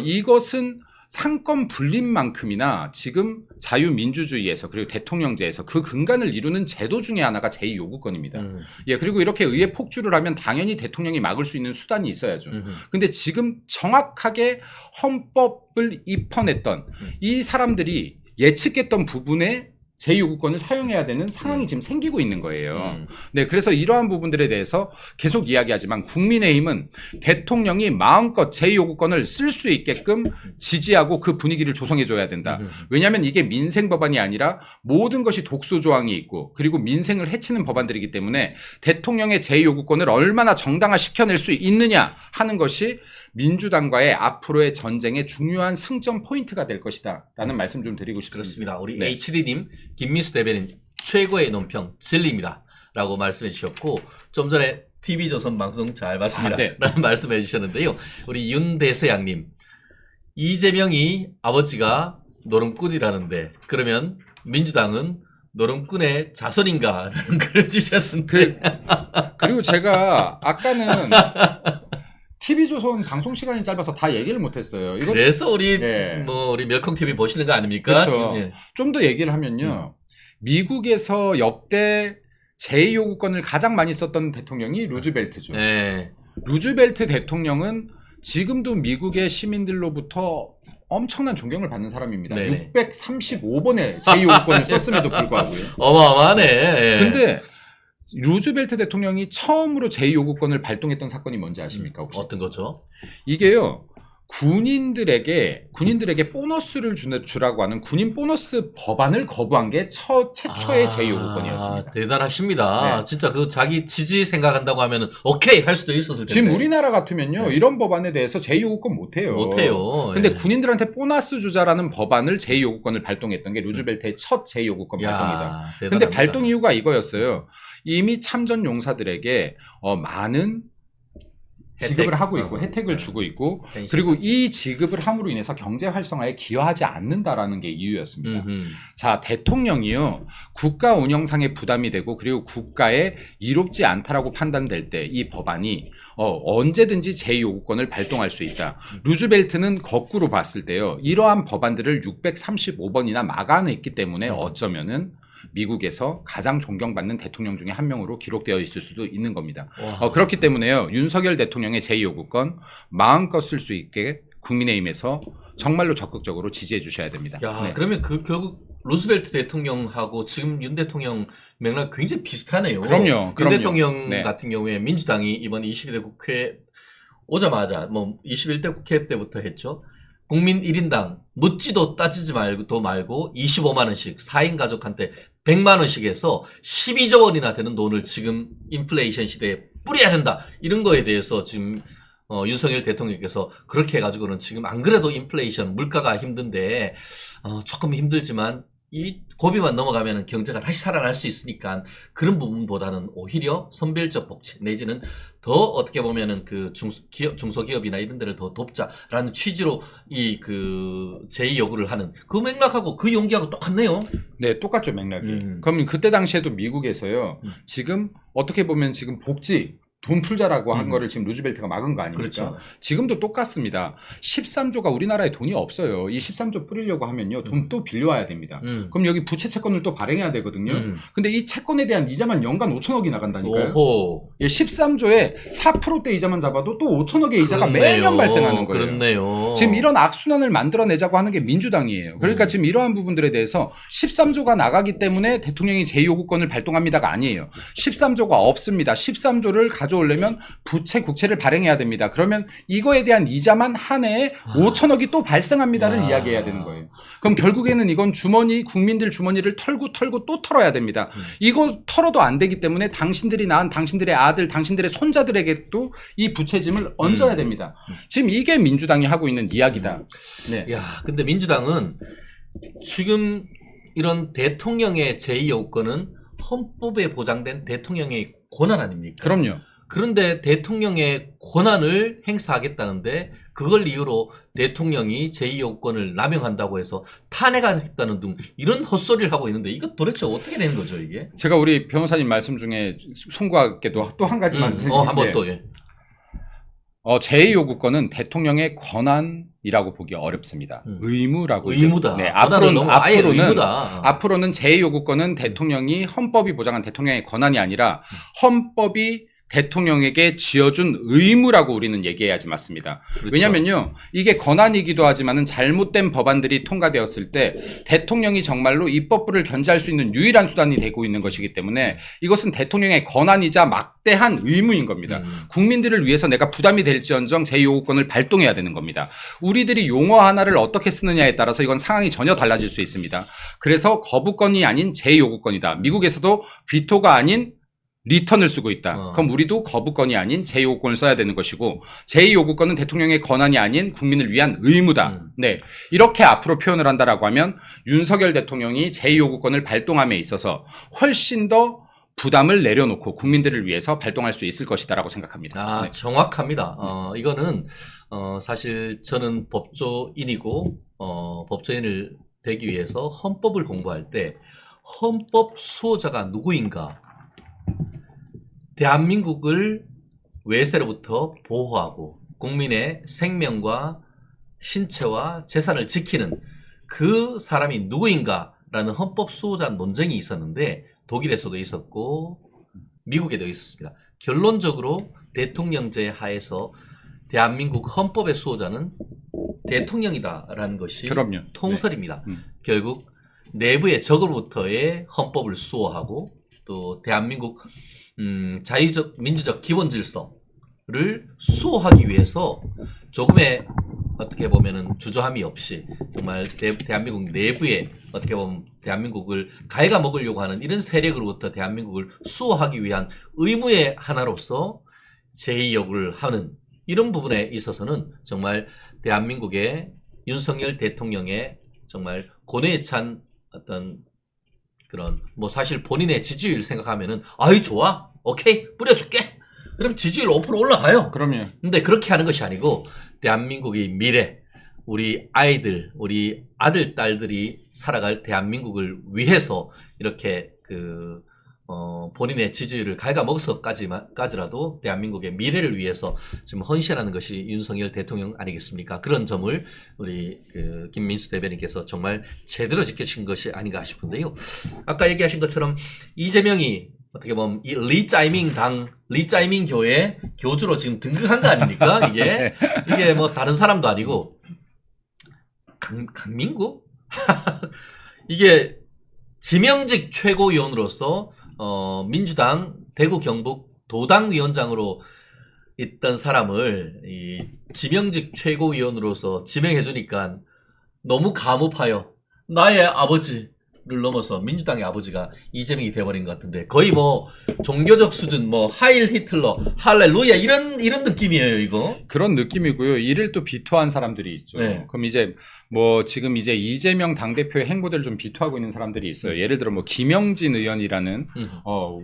이것은 상권 분립만큼이나 지금 자유민주주의에서 그리고 대통령제에서 그 근간을 이루는 제도 중에 하나가 제2요구권입니다. 예, 그리고 이렇게 의회 폭주를 하면 당연히 대통령이 막을 수 있는 수단이 있어야죠. 근데 지금 정확하게 헌법을 입헌했던 이 사람들이 예측했던 부분에 제2요구권을 사용해야 되는 상황이 지금 생기고 있는 거예요. 네, 그래서 이러한 부분들에 대해서 계속 이야기하지만 국민의힘은 대통령이 마음껏 제2요구권을 쓸 수 있게끔 지지하고 그 분위기를 조성해줘야 된다. 왜냐하면 이게 민생 법안이 아니라 모든 것이 독소 조항이 있고 그리고 민생을 해치는 법안들이기 때문에 대통령의 제2요구권을 얼마나 정당화시켜낼 수 있느냐 하는 것이 민주당과의 앞으로의 전쟁의 중요한 승점 포인트가 될 것이다 라는 말씀 좀 드리고 싶습니다. 그렇습니다. 우리 네. HD님, 김민수 대변인 최고의 논평 진리입니다 라고 말씀해 주셨고 좀 전에 TV조선 방송 잘 봤습니다 네. 라는 말씀해 주셨는데요. 우리 윤대서양님, 이재명이 아버지가 노름꾼이라는데 그러면 민주당은 노름꾼의 자손인가 라는 글을 주셨는데 그리고 제가 아까는 TV조선 방송 시간이 짧아서 다 얘기를 못했어요. 이거 그래서 우리 네. 우리 멸콩 TV 보시는 거 아닙니까? 그렇죠. 예. 좀 더 얘기를 하면요. 미국에서 역대 제2요구권을 가장 많이 썼던 대통령이 루즈벨트죠. 네. 루즈벨트 대통령은 지금도 미국의 시민들로부터 엄청난 존경을 받는 사람입니다. 네네. 635번의 제2요구권을 썼음에도 불구하고요. 어마어마하네. 예. 근데 루즈벨트 대통령이 처음으로 제2요구권을 발동했던 사건이 뭔지 아십니까? 혹시? 어떤 거죠? 이게요. 군인들에게 보너스를 주라고 하는 군인 보너스 법안을 거부한 게 최초의 제2요구권이었습니다. 대단하십니다. 네. 진짜 그 자기 지지 생각한다고 하면은 오케이 할 수도 있었을 텐데. 지금 우리나라 같으면요. 네. 이런 법안에 대해서 제2요구권 못해요. 못해요. 근데 예. 군인들한테 보너스 주자라는 법안을 제2요구권을 발동했던 게 루즈벨트의 첫 제2요구권 발동이다. 근데 대단합니다. 발동 이유가 이거였어요. 이미 참전 용사들에게 많은 지급을 하고 있고 혜택을 주고 있고 펜션. 그리고 이 지급을 함으로 인해서 경제 활성화에 기여하지 않는다라는 게 이유였습니다. 자, 대통령이요. 국가 운영상의 부담이 되고 그리고 국가에 이롭지 않다라고 판단될 때 이 법안이 언제든지 제2요구권을 발동할 수 있다. 루즈벨트는 거꾸로 봤을 때요. 이러한 법안들을 635번이나 막아냈기 때문에 어쩌면은 미국에서 가장 존경받는 대통령 중에 한 명으로 기록되어 있을 수도 있는 겁니다. 그렇기 때문에요. 윤석열 대통령의 제2요구권 마음껏 쓸 수 있게 국민의힘에서 정말로 적극적으로 지지해 주셔야 됩니다. 야, 네. 그러면 결국 루스벨트 대통령하고 지금 윤 대통령 맥락 굉장히 비슷하네요. 그럼요. 윤 대통령 네. 같은 경우에 민주당이 이번 22대 국회 오자마자 21대 국회 때부터 했죠. 국민 1인당 묻지도 따지지 말고 25만 원씩 4인 가족한테 100만 원씩 해서 12조 원이나 되는 돈을 지금 인플레이션 시대에 뿌려야 된다. 이런 거에 대해서 지금 윤석열 대통령께서 그렇게 해가지고는 지금 안 그래도 인플레이션 물가가 힘든데 조금 힘들지만 이 고비만 넘어가면 경제가 다시 살아날 수 있으니까 그런 부분보다는 오히려 선별적 복지 내지는 더 어떻게 보면은 그 중소기업이나 이런 데를 더 돕자라는 취지로 이 그 제2 요구를 하는 그 맥락하고 그 용기하고 똑같네요. 네, 똑같죠, 맥락이. 그럼 그때 당시에도 미국에서요. 지금 어떻게 보면 지금 복지 돈 풀자라고 한 거를 지금 루즈벨트가 막은 거 아닙니까? 그렇죠. 지금도 똑같습니다. 13조가 우리나라에 돈이 없어요. 이 13조 뿌리려고 하면요. 돈 또 빌려와야 됩니다. 그럼 여기 부채 채권을 또 발행해야 되거든요. 근데 이 채권에 대한 이자만 연간 5천억이 나간다니까요. 오호. 예, 13조에 4%대 이자만 잡아도 또 5천억의 이자가 매년 발생하는 거예요. 그렇네요. 지금 이런 악순환을 만들어내자고 하는 게 민주당이에요. 그러니까 지금 이러한 부분들에 대해서 13조가 나가기 때문에 대통령이 제2요구권을 발동합니다가 아니에요. 13조가 없습니다. 13조를 가져오려면 부채, 국채를 발행해야 됩니다. 그러면 이거에 대한 이자만 한 해에 5천억이 또 발생합니다를 이야기해야 되는 거예요. 그럼 결국에는 이건 국민들 주머니를 털고 또 털어야 됩니다. 이거 털어도 안 되기 때문에 당신들이 낳은 당신들의 아들, 당신들의 손자들에게 또 이 부채짐을 얹어야 됩니다. 지금 이게 민주당이 하고 있는 이야기다. 네. 야, 근데 민주당은 지금 이런 대통령의 제2요구권은 헌법에 보장된 대통령의 권한 아닙니까? 그럼요. 그런데 대통령의 권한을 행사하겠다는데 그걸 이유로 대통령이 제2요구권을 남용한다고 해서 탄핵하겠다는 등 이런 헛소리를 하고 있는데 이거 도대체 어떻게 되는 거죠 이게? 제가 우리 변호사님 말씀 중에 송구하게도 또 한 가지만 한번 또 예. 제2요구권은 대통령의 권한이라고 보기 어렵습니다. 의무라고. 의무다. 네, 아예 의무다. 앞으로는 제2요구권은 대통령이 헌법이 보장한 대통령의 권한이 아니라 헌법이 대통령에게 지어준 의무라고 우리는 얘기해야지 맞습니다. 그렇죠. 왜냐면요, 이게 권한이기도 하지만은 잘못된 법안들이 통과되었을 때 대통령이 정말로 입법부를 견제할 수 있는 유일한 수단이 되고 있는 것이기 때문에 이것은 대통령의 권한이자 막대한 의무인 겁니다. 국민들을 위해서 내가 부담이 될지언정 제2요구권을 발동해야 되는 겁니다. 우리들이 용어 하나를 어떻게 쓰느냐에 따라서 이건 상황이 전혀 달라질 수 있습니다. 그래서 거부권이 아닌 제2요구권이다. 미국에서도 비토가 아닌 리턴을 쓰고 있다. 그럼 우리도 거부권이 아닌 제2요구권을 써야 되는 것이고, 제2요구권은 대통령의 권한이 아닌 국민을 위한 의무다. 네, 이렇게 앞으로 표현을 한다라고 하면 윤석열 대통령이 제2요구권을 발동함에 있어서 훨씬 더 부담을 내려놓고 국민들을 위해서 발동할 수 있을 것이다라고 생각합니다. 네. 정확합니다. 이거는 사실 저는 법조인이고 법조인을 되기 위해서 헌법을 공부할 때 헌법 수호자가 누구인가, 대한민국을 외세로부터 보호하고 국민의 생명과 신체와 재산을 지키는 그 사람이 누구인가라는 헌법 수호자 논쟁이 있었는데 독일에서도 있었고 미국에도 있었습니다. 결론적으로 대통령제 하에서 대한민국 헌법의 수호자는 대통령이다라는 것이 그럼요. 통설입니다. 네. 결국 내부의 적으로부터의 헌법을 수호하고 또 대한민국 자유적 민주적 기본 질서를 수호하기 위해서 조금의 어떻게 보면은 주저함이 없이 정말 대한민국 내부에 어떻게 보면 대한민국을 갉아먹으려고 하는 이런 세력으로부터 대한민국을 수호하기 위한 의무의 하나로서 제2역을 하는 이런 부분에 있어서는 정말 대한민국의 윤석열 대통령의 정말 고뇌에 찬 어떤 그런 뭐 사실 본인의 지지율 생각하면은 아유 좋아 오케이 뿌려줄게 그럼 지지율 5% 올라가요. 그럼요. 근데 그렇게 하는 것이 아니고 대한민국의 미래 우리 아이들 우리 아들 딸들이 살아갈 대한민국을 위해서 이렇게 본인의 지지율을 갉아먹어서까지라도 대한민국의 미래를 위해서 지금 헌신하는 것이 윤석열 대통령 아니겠습니까? 그런 점을 우리 김민수 대변인께서 정말 제대로 지켜주신 것이 아닌가 싶은데요. 아까 얘기하신 것처럼 이재명이 어떻게 보면 이 리짜이밍 교회 교주로 지금 등극한 거 아닙니까? 이게 뭐 다른 사람도 아니고 강민구? 이게 지명직 최고위원으로서 민주당 대구 경북 도당위원장으로 있던 사람을 이 지명직 최고위원으로서 지명해 주니까 너무 가무파요. 나의 아버지를 넘어서 민주당의 아버지가 이재명이 돼버린 것 같은데 거의 뭐 종교적 수준 뭐 하일 히틀러 할렐루야 이런 느낌이에요 이거. 그런 느낌이고요. 이를 또 비토한 사람들이 있죠. 네. 그럼 이제 뭐 지금 이제 이재명 당대표의 행보들을 좀 비토하고 있는 사람들이 있어요. 예를 들어 뭐 김영진 의원이라는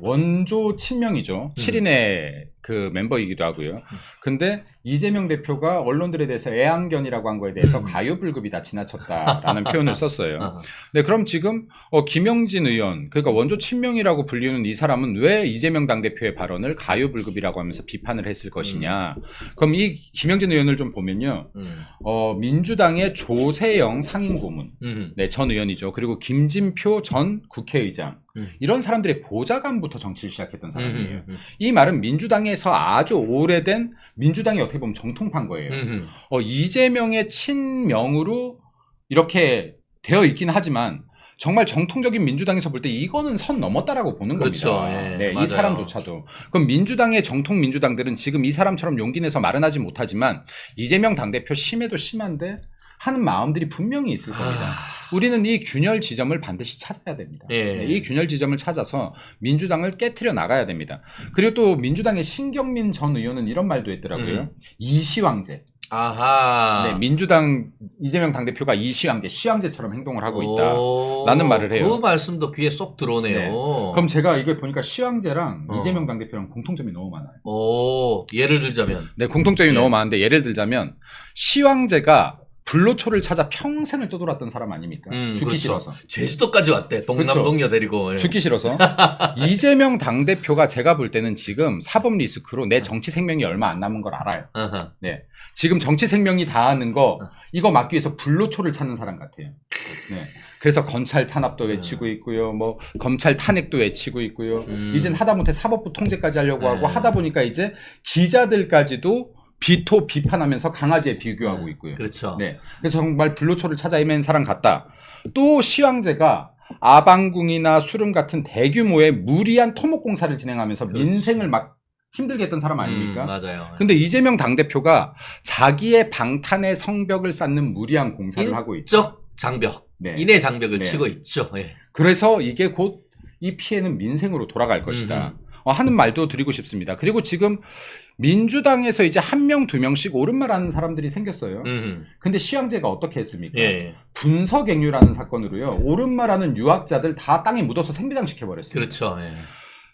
원조 친명이죠. 7인의 그 멤버이기도 하고요. 근데 이재명 대표가 언론들에 대해서 애완견이라고 한 거에 대해서 가요불급이다 지나쳤다라는 표현을 썼어요. 네, 그럼 지금 김영진 의원 그러니까 원조 친명이라고 불리는 이 사람은 왜 이재명 당대표의 발언을 가요불급이라고 하면서 비판을 했을 것이냐. 그럼 이 김영진 의원을 좀 보면요. 민주당의 조세영 상임고문 네, 전 의원이죠. 그리고 김진표 전 국회의장 이런 사람들의 보좌관부터 정치를 시작했던 사람이에요. 이 말은 민주당에서 아주 오래된 민주당이 어떻게 보면 정통판 거예요. 이재명의 친명으로 이렇게 되어 있긴 하지만 정말 정통적인 민주당에서 볼 때 이거는 선 넘었다라고 보는 그렇죠. 겁니다. 예, 네, 맞아요. 이 사람조차도. 그럼 민주당의 정통 민주당들은 지금 이 사람처럼 용기 내서 말은 하지 못하지만 이재명 당대표 심해도 심한데 하는 마음들이 분명히 있을 겁니다. 우리는 이 균열 지점을 반드시 찾아야 됩니다. 예. 네, 이 균열 지점을 찾아서 민주당을 깨트려 나가야 됩니다. 그리고 또 민주당의 신경민 전 의원은 이런 말도 했더라고요. 이시황제. 아하. 네, 민주당 이재명 당대표가 이시황제, 시황제처럼 행동을 하고 있다라는 말을 해요. 그 말씀도 귀에 쏙 들어오네요. 네. 그럼 제가 이걸 보니까 시황제랑 이재명 당대표랑 공통점이 너무 많아요. 예를 들자면 네, 공통점이 네. 너무 많은데 예를 들자면 시황제가 불로초를 찾아 평생을 떠돌았던 사람 아닙니까? 죽기 그렇죠. 싫어서. 제주도까지 왔대. 동남 그렇죠. 동료 데리고. 예. 죽기 싫어서. 이재명 당대표가 제가 볼 때는 지금 사법 리스크로 내 정치 생명이 얼마 안 남은 걸 알아요. 어허. 네. 지금 정치 생명이 다하는 거, 이거 막기 위해서 불로초를 찾는 사람 같아요. 네. 그래서 검찰 탄압도 외치고 있고요. 뭐, 검찰 탄핵도 외치고 있고요. 이젠 하다못해 사법부 통제까지 하려고 하고 하다 보니까 이제 기자들까지도 비판하면서 강아지에 비교하고 있고요. 그렇죠. 네. 그래서 정말 불로초를 찾아 헤맨 사람 같다. 또 시황제가 아방궁이나 수름 같은 대규모의 무리한 토목 공사를 진행하면서 그렇지. 민생을 막 힘들게 했던 사람 아닙니까? 맞아요. 근데 이재명 당대표가 자기의 방탄의 성벽을 쌓는 무리한 공사를 하고 있죠. 인적 장벽, 네. 인해 장벽을 네. 치고 있죠. 예. 그래서 이게 곧 이 피해는 민생으로 돌아갈 것이다. 하는 말도 드리고 싶습니다. 그리고 지금 민주당에서 이제 1명, 2명씩 옳은말 하는 사람들이 생겼어요. 근데 시황제가 어떻게 했습니까? 예. 분서갱유라는 사건으로요. 옳은말하는 유학자들 다 땅에 묻어서 생비당시켜버렸어요. 그렇죠. 예.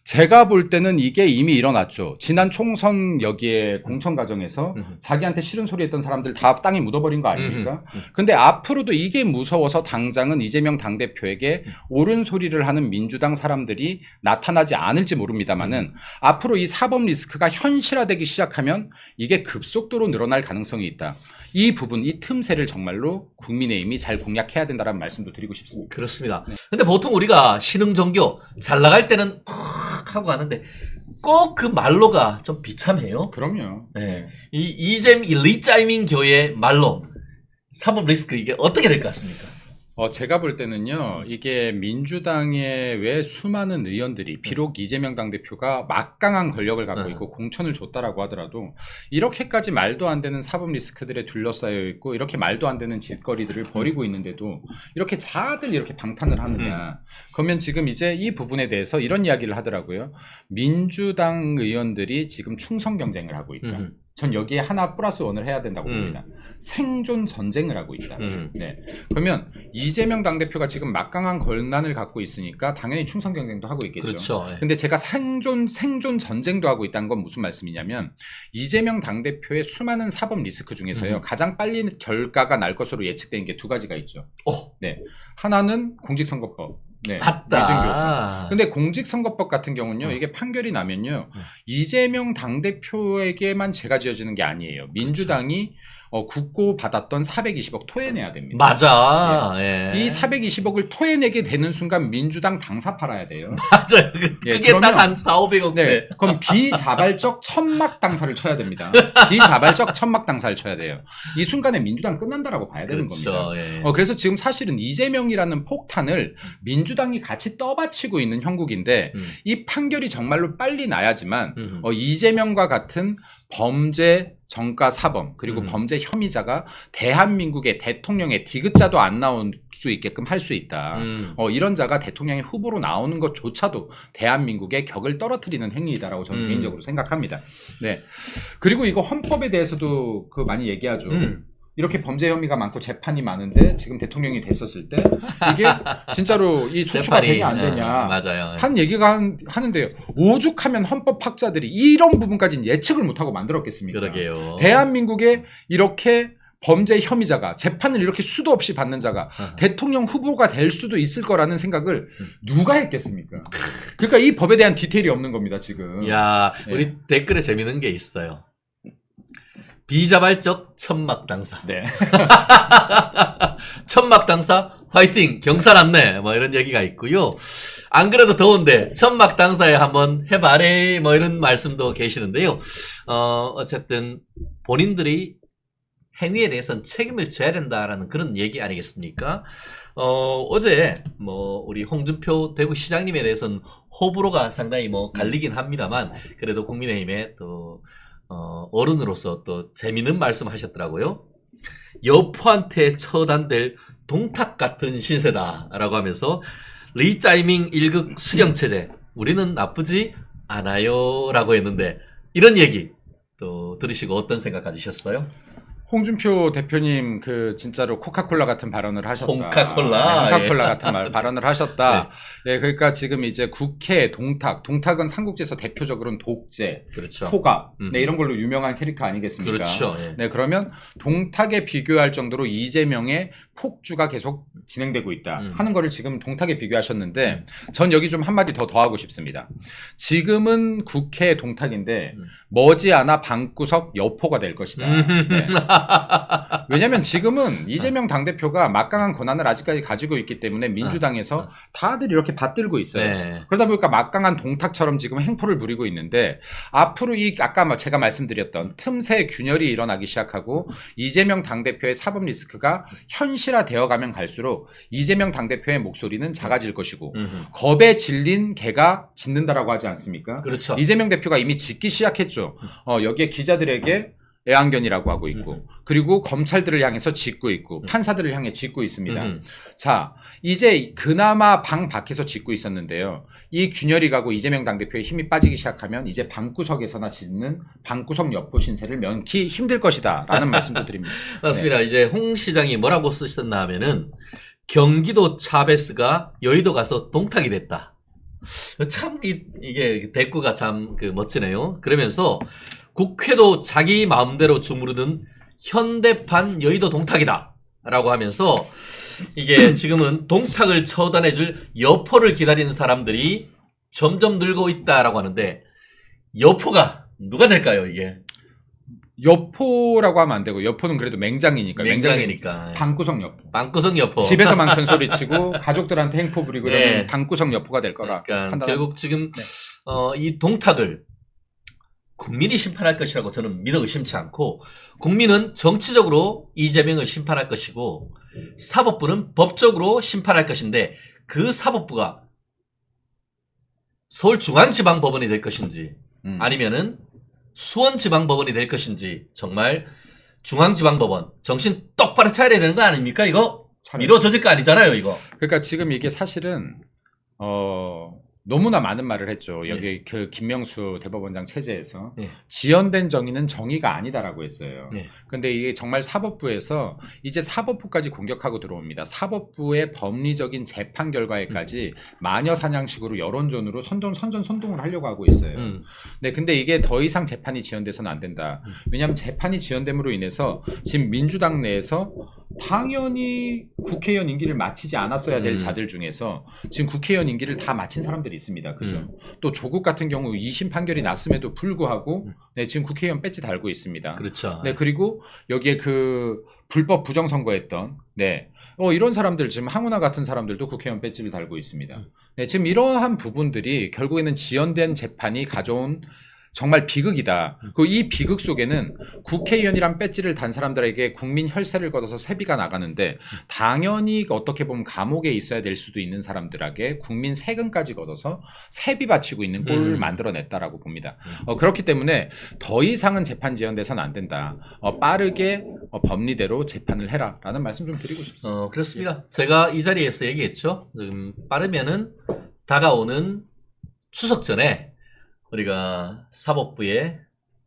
제가 볼 때는 이게 이미 일어났죠. 지난 총선 여기에 공천 과정에서 자기한테 싫은 소리 했던 사람들 다 땅에 묻어버린 거 아닙니까? 근데 앞으로도 이게 무서워서 당장은 이재명 당대표에게 옳은 소리를 하는 민주당 사람들이 나타나지 않을지 모릅니다만은 앞으로 이 사법 리스크가 현실화되기 시작하면 이게 급속도로 늘어날 가능성이 있다. 이 부분, 이 틈새를 정말로 국민의힘이 잘 공략해야 된다는 말씀도 드리고 싶습니다. 그렇습니다. 근데 보통 우리가 신흥종교 잘 나갈 때는 팍 하고 가는데 꼭 그 말로가 좀 비참해요. 그럼요. 네. 이 리짜이밍 교회 말로 사법 리스크 이게 어떻게 될 것 같습니까? 제가 볼 때는요, 이게 민주당의 왜 수많은 의원들이 비록 이재명 당대표가 막강한 권력을 갖고 있고 공천을 줬다라고 하더라도 이렇게까지 말도 안 되는 사법 리스크들에 둘러싸여 있고 이렇게 말도 안 되는 짓거리들을 벌이고 있는데도 이렇게 다들 이렇게 방탄을 하느냐. 그러면 지금 이제 이 부분에 대해서 이런 이야기를 하더라고요. 민주당 의원들이 지금 충성 경쟁을 하고 있다. 전 여기에 하나 플러스 원을 해야 된다고 봅니다. 생존 전쟁을 하고 있다. 네. 그러면 이재명 당대표가 지금 막강한 권한을 갖고 있으니까 당연히 충성 경쟁도 하고 있겠죠. 그렇죠. 예. 근데 제가 생존 전쟁도 하고 있다는 건 무슨 말씀이냐면 이재명 당대표의 수많은 사법 리스크 중에서요. 가장 빨리 결과가 날 것으로 예측되는 게 두 가지가 있죠. 네. 하나는 공직선거법. 네, 맞다. 근데 공직선거법 같은 경우는요, 이게 판결이 나면요, 이재명 당대표에게만 죄가 지어지는 게 아니에요. 민주당이 국고 받았던 420억 토해내야 됩니다. 맞아. 예. 이 420억을 토해내게 되는 순간 민주당 당사 팔아야 돼요. 맞아요. 예, 그게 딱 그러면- 한 4,500억. 네, 그럼 비자발적 천막 당사를 쳐야 됩니다. 비자발적 천막 당사를 쳐야 돼요. 이 순간에 민주당 끝난다라고 봐야 되는 그렇죠. 겁니다. 예. 그래서 지금 사실은 이재명이라는 폭탄을 민주당이 같이 떠받치고 있는 형국인데 이 판결이 정말로 빨리 나야지만 이재명과 같은 범죄 정가 사범 그리고 범죄 혐의자가 대한민국의 대통령의 디귿자도 안 나올 수 있게끔 할 수 있다. 이런 자가 대통령의 후보로 나오는 것조차도 대한민국의 격을 떨어뜨리는 행위이다라고 저는 개인적으로 생각합니다. 네. 그리고 이거 헌법에 대해서도 많이 얘기하죠. 이렇게 범죄 혐의가 많고 재판이 많은데 지금 대통령이 됐었을 때 이게 진짜로 이 소추가 되냐 안 되냐 맞아요. 한 얘기가 하는데요. 오죽하면 헌법학자들이 이런 부분까지는 예측을 못하고 만들었겠습니까? 그러게요. 대한민국에 이렇게 범죄 혐의자가 재판을 이렇게 수도 없이 받는 자가 대통령 후보가 될 수도 있을 거라는 생각을 누가 했겠습니까? 그러니까 이 법에 대한 디테일이 없는 겁니다, 지금. 야, 네. 우리 댓글에 재밌는 게 있어요. 비자발적 천막 당사. 네. 천막 당사 화이팅 경사났네 뭐 이런 얘기가 있고요. 안 그래도 더운데 천막 당사에 한번 해봐래 뭐 이런 말씀도 계시는데요. 어쨌든 본인들이 행위에 대해서는 책임을 져야 된다라는 그런 얘기 아니겠습니까? 어제 뭐 우리 홍준표 대구시장님에 대해서는 호불호가 상당히 뭐 갈리긴 합니다만 그래도 국민의힘의 또 어른으로서 또 재미있는 말씀 하셨더라고요. 여포한테 처단될 동탁 같은 신세다라고 하면서 리짜이밍 1극 수령체제 우리는 나쁘지 않아요 라고 했는데 이런 얘기 또 들으시고 어떤 생각 가지셨어요? 홍준표 대표님 그 진짜로 코카콜라 같은 발언을 하셨다. 홍카콜라. 네, 홍카콜라 같은 발언을 하셨다. 네. 그러니까 지금 이제 국회 동탁은 삼국지에서 대표적으로는 독재, 그렇죠. 포갑, 네, 이런 걸로 유명한 캐릭터 아니겠습니까? 그렇죠. 예. 네, 그러면 동탁에 비교할 정도로 이재명의 폭주가 계속 진행되고 있다 하는 거를 지금 동탁에 비교하셨는데 전 여기 좀 한마디 더 더하고 싶습니다. 지금은 국회 동탁인데 머지않아 방구석 여포가 될 것이다. 네. 왜냐하면 지금은 이재명 당대표가 막강한 권한을 아직까지 가지고 있기 때문에 민주당에서 다들 이렇게 받들고 있어요. 네. 그러다 보니까 막강한 동탁처럼 지금 행포를 부리고 있는데 앞으로 아까 제가 말씀드렸던 틈새 균열이 일어나기 시작하고 이재명 당대표의 사법 리스크가 현실화되어 가면 갈수록 이재명 당대표의 목소리는 작아질 것이고 겁에 질린 개가 짖는다라고 하지 않습니까? 그렇죠. 이재명 대표가 이미 짖기 시작했죠. 여기에 기자들에게 애완견이라고 하고 있고 그리고 검찰들을 향해서 짖고 있고 판사들을 향해 짖고 있습니다. 자, 이제 그나마 방 밖에서 짖고 있었는데요. 이 균열이 가고 이재명 당대표의 힘이 빠지기 시작하면 이제 방구석에서나 짖는 방구석 여포 신세를 면키 힘들 것이다 라는 말씀도 드립니다. 맞습니다. 네. 이제 홍 시장이 뭐라고 쓰셨나 하면은 경기도 차베스가 여의도 가서 동탁이 됐다. 참 이게 대꾸가 참 멋지네요. 그러면서 국회도 자기 마음대로 주무르는 현대판 여의도 동탁이다 라고 하면서 이게 지금은 동탁을 처단해줄 여포를 기다리는 사람들이 점점 늘고 있다라고 하는데 여포가 누가 될까요 이게? 여포라고 하면 안 되고 여포는 그래도 맹장이니까 방구석 여포. 방구석 여포. 집에서만 큰 소리 치고 가족들한테 행포 부리고 네. 이러면 방구석 여포가 될 거라. 그러니까 결국 지금 이 동탁을 국민이 심판할 것이라고 저는 믿어 의심치 않고 국민은 정치적으로 이재명을 심판할 것이고 사법부는 법적으로 심판할 것인데 그 사법부가 서울중앙지방법원이 될 것인지 아니면은 수원지방법원이 될 것인지 정말 중앙지방법원 정신 똑바로 차려야 되는 거 아닙니까 이거? 미뤄져질 거 아니잖아요 이거. 그러니까 지금 이게 사실은 너무나 많은 말을 했죠. 여기 그 김명수 대법원장 체제에서 지연된 정의는 정의가 아니다라고 했어요. 근데 이게 정말 사법부에서 이제 사법부까지 공격하고 들어옵니다. 사법부의 법리적인 재판 결과에까지 마녀 사냥식으로 여론전으로 선동을 하려고 하고 있어요. 네, 근데 이게 더 이상 재판이 지연돼서는 안 된다. 왜냐하면 재판이 지연됨으로 인해서 지금 민주당 내에서 당연히 국회의원 임기를 마치지 않았어야 될 자들 중에서 지금 국회의원 임기를 다 마친 사람들이 있습니다. 그죠? 또 조국 같은 경우 2심 판결이 났음에도 불구하고 네, 지금 국회의원 배지 달고 있습니다. 그렇죠. 네, 그리고 여기에 그 불법 부정선거했던 이런 사람들 지금 항우나 같은 사람들도 국회의원 배지를 달고 있습니다. 네, 지금 이러한 부분들이 결국에는 지연된 재판이 가져온 정말 비극이다. 이 비극 속에는 국회의원이란 배지를 단 사람들에게 국민 혈세를 걷어서 세비가 나가는데 당연히 어떻게 보면 감옥에 있어야 될 수도 있는 사람들에게 국민 세금까지 걷어서 세비 바치고 있는 꼴을 만들어냈다라고 봅니다. 그렇기 때문에 더 이상은 재판 지연돼서는 안 된다. 빠르게 법리대로 재판을 해라라는 말씀 좀 드리고 싶습니다. 그렇습니다. 제가 이 자리에서 얘기했죠. 빠르면은 다가오는 추석 전에 우리가 사법부의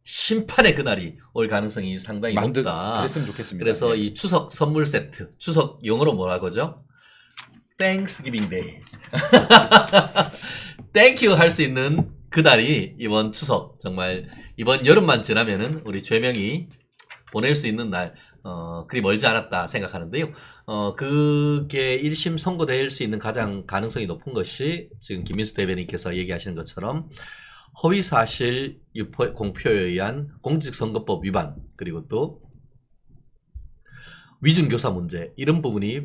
심판의 그날이 올 가능성이 상당히 높다. 그랬으면 좋겠습니다. 그래서 이 추석 선물 세트, 추석 영어로 뭐라고 하죠? Thanksgiving Day. Thank you 할 수 있는 그날이 이번 추석, 정말 이번 여름만 지나면은 우리 죄명이 보낼 수 있는 날, 그리 멀지 않았다 생각하는데요. 그게 1심 선고될 수 있는 가장 가능성이 높은 것이 지금 김민수 대변인께서 얘기하시는 것처럼 허위사실 공표에 의한 공직선거법 위반, 그리고 또 위증교사 문제, 이런 부분이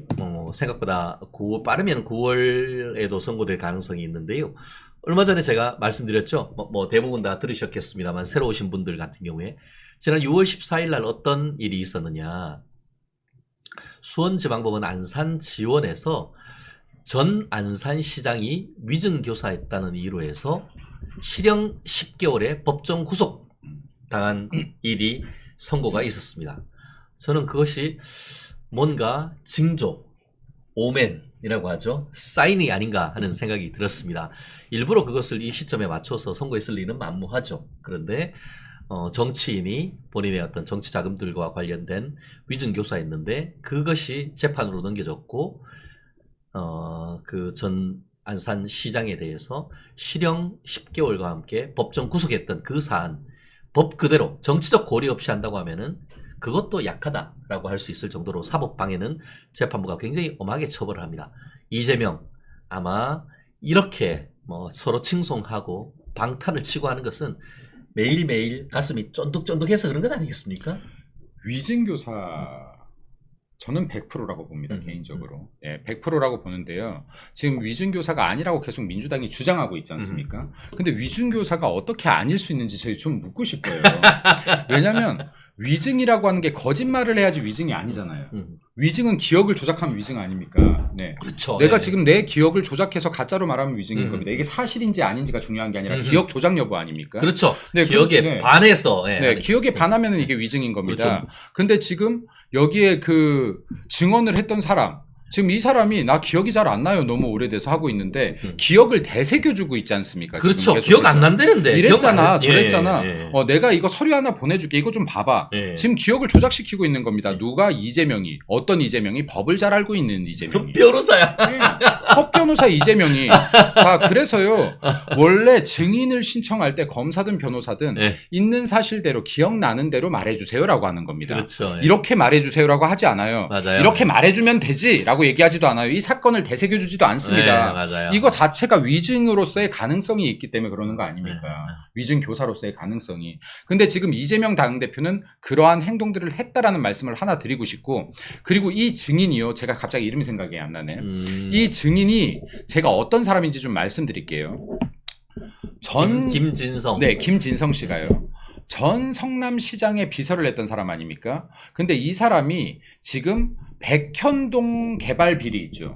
생각보다 빠르면 9월에도 선고될 가능성이 있는데요. 얼마 전에 제가 말씀드렸죠. 대부분 다 들으셨겠습니다만 새로 오신 분들 같은 경우에 지난 6월 14일 날 어떤 일이 있었느냐. 수원지방법원 안산지원에서 전 안산시장이 위증교사했다는 이유로 해서 실형 10개월의 법정 구속 당한 일이 선고가 있었습니다. 저는 그것이 뭔가 징조, 오멘이라고 하죠. 사인이 아닌가 하는 생각이 들었습니다. 일부러 그것을 이 시점에 맞춰서 선고했을 리는 만무하죠. 그런데 정치인이 본인의 어떤 정치 자금들과 관련된 위증교사였는데 그것이 재판으로 넘겨졌고 그 전 안산 시장에 대해서 실형 10개월과 함께 법정 구속했던 그 사안 법 그대로 정치적 고리 없이 한다고 하면은 그것도 약하다라고 할 수 있을 정도로 사법방해는 재판부가 굉장히 엄하게 처벌을 합니다. 이재명 아마 이렇게 뭐 서로 칭송하고 방탄을 치고 하는 것은 매일매일 가슴이 쫀득쫀득해서 그런 건 아니겠습니까? 위증교사 저는 100%라고 봅니다. 개인적으로. 예, 100%라고 보는데요. 지금 위증교사가 아니라고 계속 민주당이 주장하고 있지 않습니까? 근데 위증교사가 어떻게 아닐 수 있는지 저희 좀 묻고 싶어요. 왜냐면 위증이라고 하는 게 거짓말을 해야지 위증이 아니잖아요. 위증은 기억을 조작하면 위증 아닙니까? 네. 그렇죠. 내가 예. 지금 내 기억을 조작해서 가짜로 말하면 위증인 겁니다. 이게 사실인지 아닌지가 중요한 게 아니라 기억 조작 여부 아닙니까? 그렇죠. 네, 기억에 네. 반해서. 예, 네, 하는 기억에 거죠. 반하면 이게 위증인 겁니다. 그렇죠. 근데 지금 여기에 그 증언을 했던 사람, 지금 이 사람이 나 기억이 잘 안 나요. 너무 오래돼서 하고 있는데 기억을 되새겨주고 있지 않습니까? 지금 그렇죠. 계속해서. 기억 안 난다는데. 이랬잖아, 기억 안- 저랬잖아. 예, 내가 이거 서류 하나 보내줄게. 이거 좀 봐봐. 예. 지금 기억을 조작시키고 있는 겁니다. 누가 이재명이, 어떤 이재명이 법을 잘 알고 있는 그 이재명이. 변호사야. 법 변호사 이재명이. 자, 그래서요. 원래 증인을 신청할 때 검사든 변호사든 예. 있는 사실대로 기억나는 대로 말해주세요라고 하는 겁니다. 그렇죠. 예. 이렇게 말해주세요라고 하지 않아요. 맞아요. 이렇게 말해주면 되지라고 얘기하지도 않아요. 이 사건을 되새겨주지도 않습니다. 네, 맞아요. 이거 자체가 위증으로서의 가능성이 있기 때문에 그러는 거 아닙니까? 네. 위증 교사로서의 가능성이. 근데 지금 이재명 당대표는 그러한 행동들을 했다라는 말씀을 하나 드리고 싶고, 그리고 이 증인이요. 제가 갑자기 이름이 생각이 안 나네. 이 증인이 제가 어떤 사람인지 좀 말씀드릴게요. 김진성. 네, 김진성 씨가요. 전 성남시장의 비서를 했던 사람 아닙니까? 근데 이 사람이 지금 백현동 개발 비리 있죠.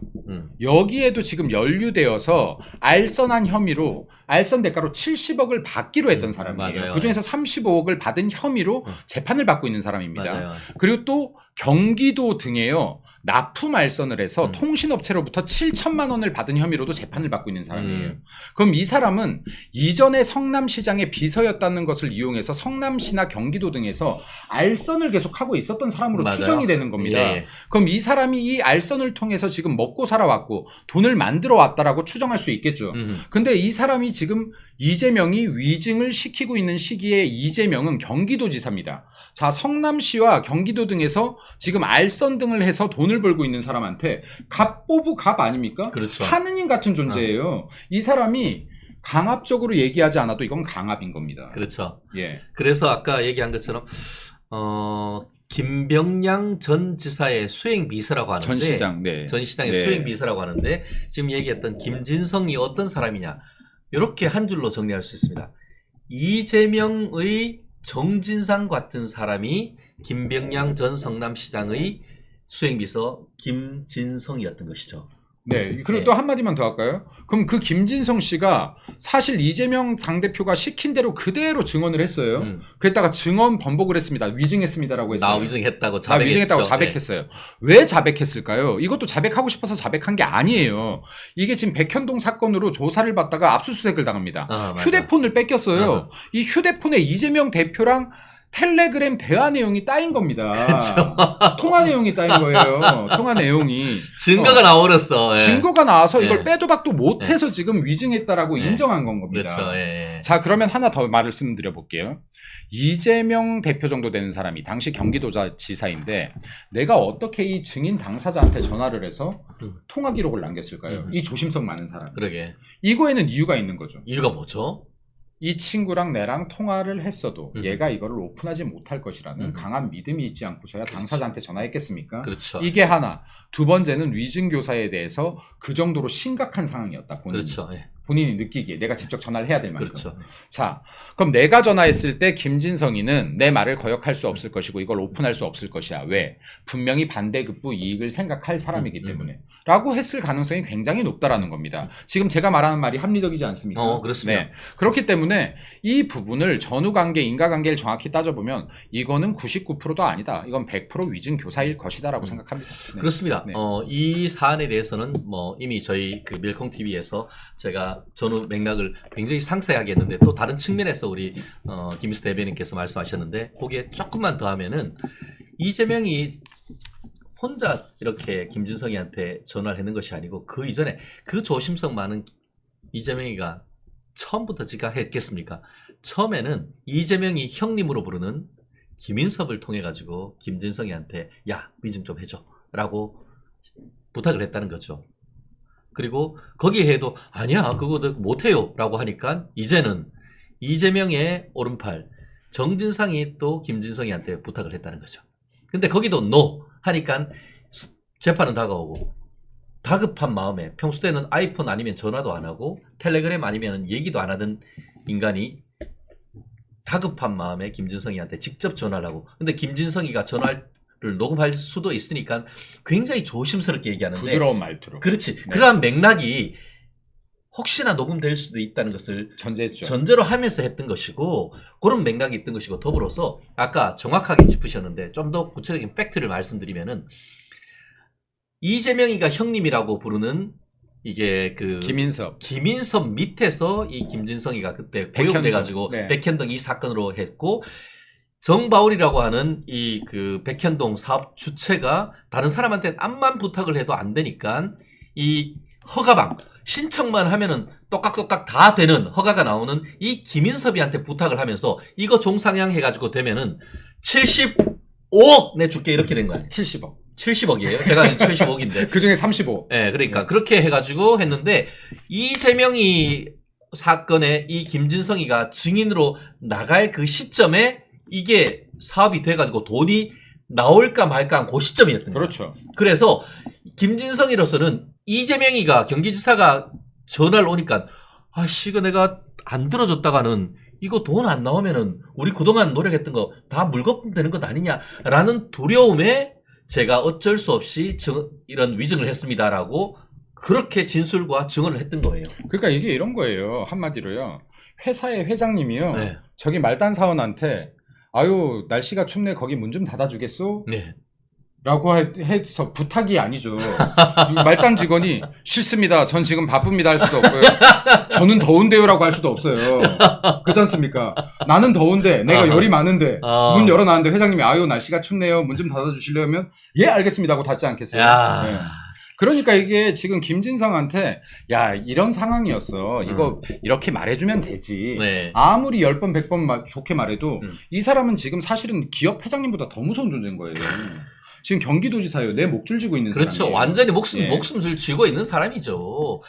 여기에도 지금 연루되어서 알선한 혐의로 알선 대가로 70억을 받기로 했던 사람이에요. 맞아요. 그중에서 35억을 받은 혐의로 재판을 받고 있는 사람입니다. 맞아요. 그리고 또 경기도 등에요. 납품 알선을 해서 통신업체로부터 7천만 원을 받은 혐의로도 재판을 받고 있는 사람이에요. 그럼 이 사람은 이전에 성남시장의 비서였다는 것을 이용해서 성남시나 경기도 등에서 알선을 계속하고 있었던 사람으로 맞아요. 추정이 되는 겁니다. 예. 그럼 이 사람이 이 알선을 통해서 지금 먹고 살아왔고 돈을 만들어 왔다라고 추정할 수 있겠죠. 근데 이 사람이 지금 이재명이 위증을 시키고 있는 시기에 이재명은 경기도지사입니다. 자, 성남시와 경기도 등에서 지금 알선 등을 해서 돈을 벌고 있는 사람한테 갑 뽑우 갑 아닙니까? 그렇죠. 하느님 같은 존재예요. 이 사람이 강압적으로 얘기하지 않아도 이건 강압인 겁니다. 그렇죠. 예. 그래서 아까 얘기한 것처럼 김병량 전 지사의 수행 비서라고 하는데 전 시장, 네. 전 시장의 네. 수행 비서라고 하는데 지금 얘기했던 김진성이 어떤 사람이냐 이렇게 한 줄로 정리할 수 있습니다. 이재명의 정진상 같은 사람이 김병량 전 성남시장의 수행비서 김진성이었던 것이죠. 네. 그리고 네. 또 한마디만 더 할까요? 그럼 그 김진성 씨가 사실 이재명 당대표가 시킨 대로 그대로 증언을 했어요. 그랬다가 증언 번복을 했습니다. 위증했습니다라고 했어요. 나 위증했다고 나 자백했죠. 위증했다고 네. 자백했어요. 왜 자백했을까요? 이것도 자백하고 싶어서 자백한 게 아니에요. 이게 지금 백현동 사건으로 조사를 받다가 압수수색을 당합니다. 맞아. 휴대폰을 뺏겼어요. 이 휴대폰에 이재명 대표랑 텔레그램 대화 내용이 따인 겁니다. 그렇죠. 통화 내용이 따인 거예요. 통화 내용이. 증거가 나와버렸어. 예. 증거가 나와서 이걸 예. 빼도 박도 못해서 지금 위증했다라고 예. 인정한 건 겁니다. 그렇죠. 예. 자, 그러면 하나 더 말씀드려 볼게요. 이재명 대표 정도 되는 사람이 당시 경기도지사인데 내가 어떻게 이 증인 당사자한테 전화를 해서 통화 기록을 남겼을까요? 이 조심성 많은 사람. 그러게. 이거에는 이유가 있는 거죠. 이유가 뭐죠? 이 친구랑 내랑 통화를 했어도 얘가 이거를 오픈하지 못할 것이라는 강한 믿음이 있지 않고서야 당사자한테 전화했겠습니까? 그렇죠. 이게 하나. 두 번째는 위증교사에 대해서 그 정도로 심각한 상황이었다. 본인이. 그렇죠. 예. 본인이 느끼기에 내가 직접 전화를 해야 될 만큼. 그렇죠. 자, 그럼 내가 전화했을 때 김진성이는 내 말을 거역할 수 없을 것이고 이걸 오픈할 수 없을 것이야. 왜? 분명히 반대급부 이익을 생각할 사람이기 때문에. 라고 했을 가능성이 굉장히 높다라는 겁니다. 지금 제가 말하는 말이 합리적이지 않습니까? 그렇습니다. 네. 그렇기 때문에 이 부분을 전후관계, 인과관계를 정확히 따져보면 이거는 99%도 아니다. 이건 100% 위증교사일 것이다라고 생각합니다. 네. 그렇습니다. 네. 이 사안에 대해서는 뭐 이미 저희 그 밀콩 TV에서 제가 제가 전후 맥락을 굉장히 상세하게 했는데 또 다른 측면에서 우리 김희수 대변인께서 말씀하셨는데 거기에 조금만 더 하면은 이재명이 혼자 이렇게 김진성이한테 전화를 했는 것이 아니고 그 이전에 그 조심성 많은 이재명이가 처음부터 지가 했겠습니까? 처음에는 이재명이 형님으로 부르는 김인섭을 통해 가지고 김진성이한테 야 위증 좀 해줘 라고 부탁을 했다는 거죠. 그리고 거기에 해도 아니야 그거 못해요 라고 하니까 이제는 이재명의 오른팔 정진상이 또 김진성이한테 부탁을 했다는 거죠. 근데 거기도 노 하니까 재판은 다가오고 다급한 마음에 평소 때는 아이폰 아니면 전화도 안 하고 텔레그램 아니면 얘기도 안 하던 인간이 다급한 마음에 김진성이한테 직접 전화를 하고 근데 김진성이가 전화를 녹음할 수도 있으니까 굉장히 조심스럽게 얘기하는데 부드러운 말투로. 그렇지. 네. 그러한 맥락이 혹시나 녹음될 수도 있다는 것을 전제했죠. 전제로 하면서 했던 것이고 그런 맥락이 있던 것이고 더불어서 아까 정확하게 짚으셨는데 좀 더 구체적인 팩트를 말씀드리면은 이재명이가 형님이라고 부르는 이게 그 김인섭 밑에서 이 김진성이가 그때 고용돼 가지고 네. 백현동 이 사건으로 했고 정바울이라고 하는 이 그 백현동 사업 주체가 다른 사람한테 암만 부탁을 해도 안 되니까 이 허가방 신청만 하면은 똑깍똑깍 다 되는 허가가 나오는 이 김인섭이한테 부탁을 하면서 이거 종상향 해가지고 되면은 75억 내줄게 이렇게 된 거야. 70억. 70억이에요. 제가 75억인데. 그 중에 35. 네, 그러니까 네. 그렇게 해가지고 했는데 이재명이 사건에 이 김진성이가 증인으로 나갈 그 시점에 이게 사업이 돼가지고 돈이 나올까 말까 한 그 시점이었던 거예요. 그렇죠. 그래서 김진성이로서는 이재명이가 경기지사가 전화를 오니까 아씨 이거 내가 안 들어줬다가는 이거 돈 안 나오면은 우리 그동안 노력했던 거 다 물거품 되는 것 아니냐라는 두려움에 제가 어쩔 수 없이 이런 위증을 했습니다라고 그렇게 진술과 증언을 했던 거예요. 그러니까 이게 이런 거예요. 한마디로요. 회사의 회장님이요. 네. 저기 말단 사원한테 아유 날씨가 춥네 거기 문 좀 닫아주겠소? 네. 라고 해서 부탁이 아니죠. 말단 직원이 싫습니다. 전 지금 바쁩니다 할 수도 없고요. 저는 더운데요라고 할 수도 없어요. 그렇지 않습니까? 나는 더운데 내가 열이 많은데 문 열어놨는데 회장님이 아유 날씨가 춥네요. 문 좀 닫아주시려면 예 알겠습니다 하고 닫지 않겠어요. 야. 네. 그러니까 이게 지금 김진성한테 야 이런 상황이었어. 이거 이렇게 말해주면 되지. 네. 아무리 10번 100번 좋게 말해도 음. 이 사람은 지금 사실은 기업 회장님보다 더 무서운 존재인 거예요. 지금 경기도지사예요. 내 목줄 쥐고 있는 그렇죠. 사람이에요. 완전히 예. 목숨을 쥐고 있는 사람이죠.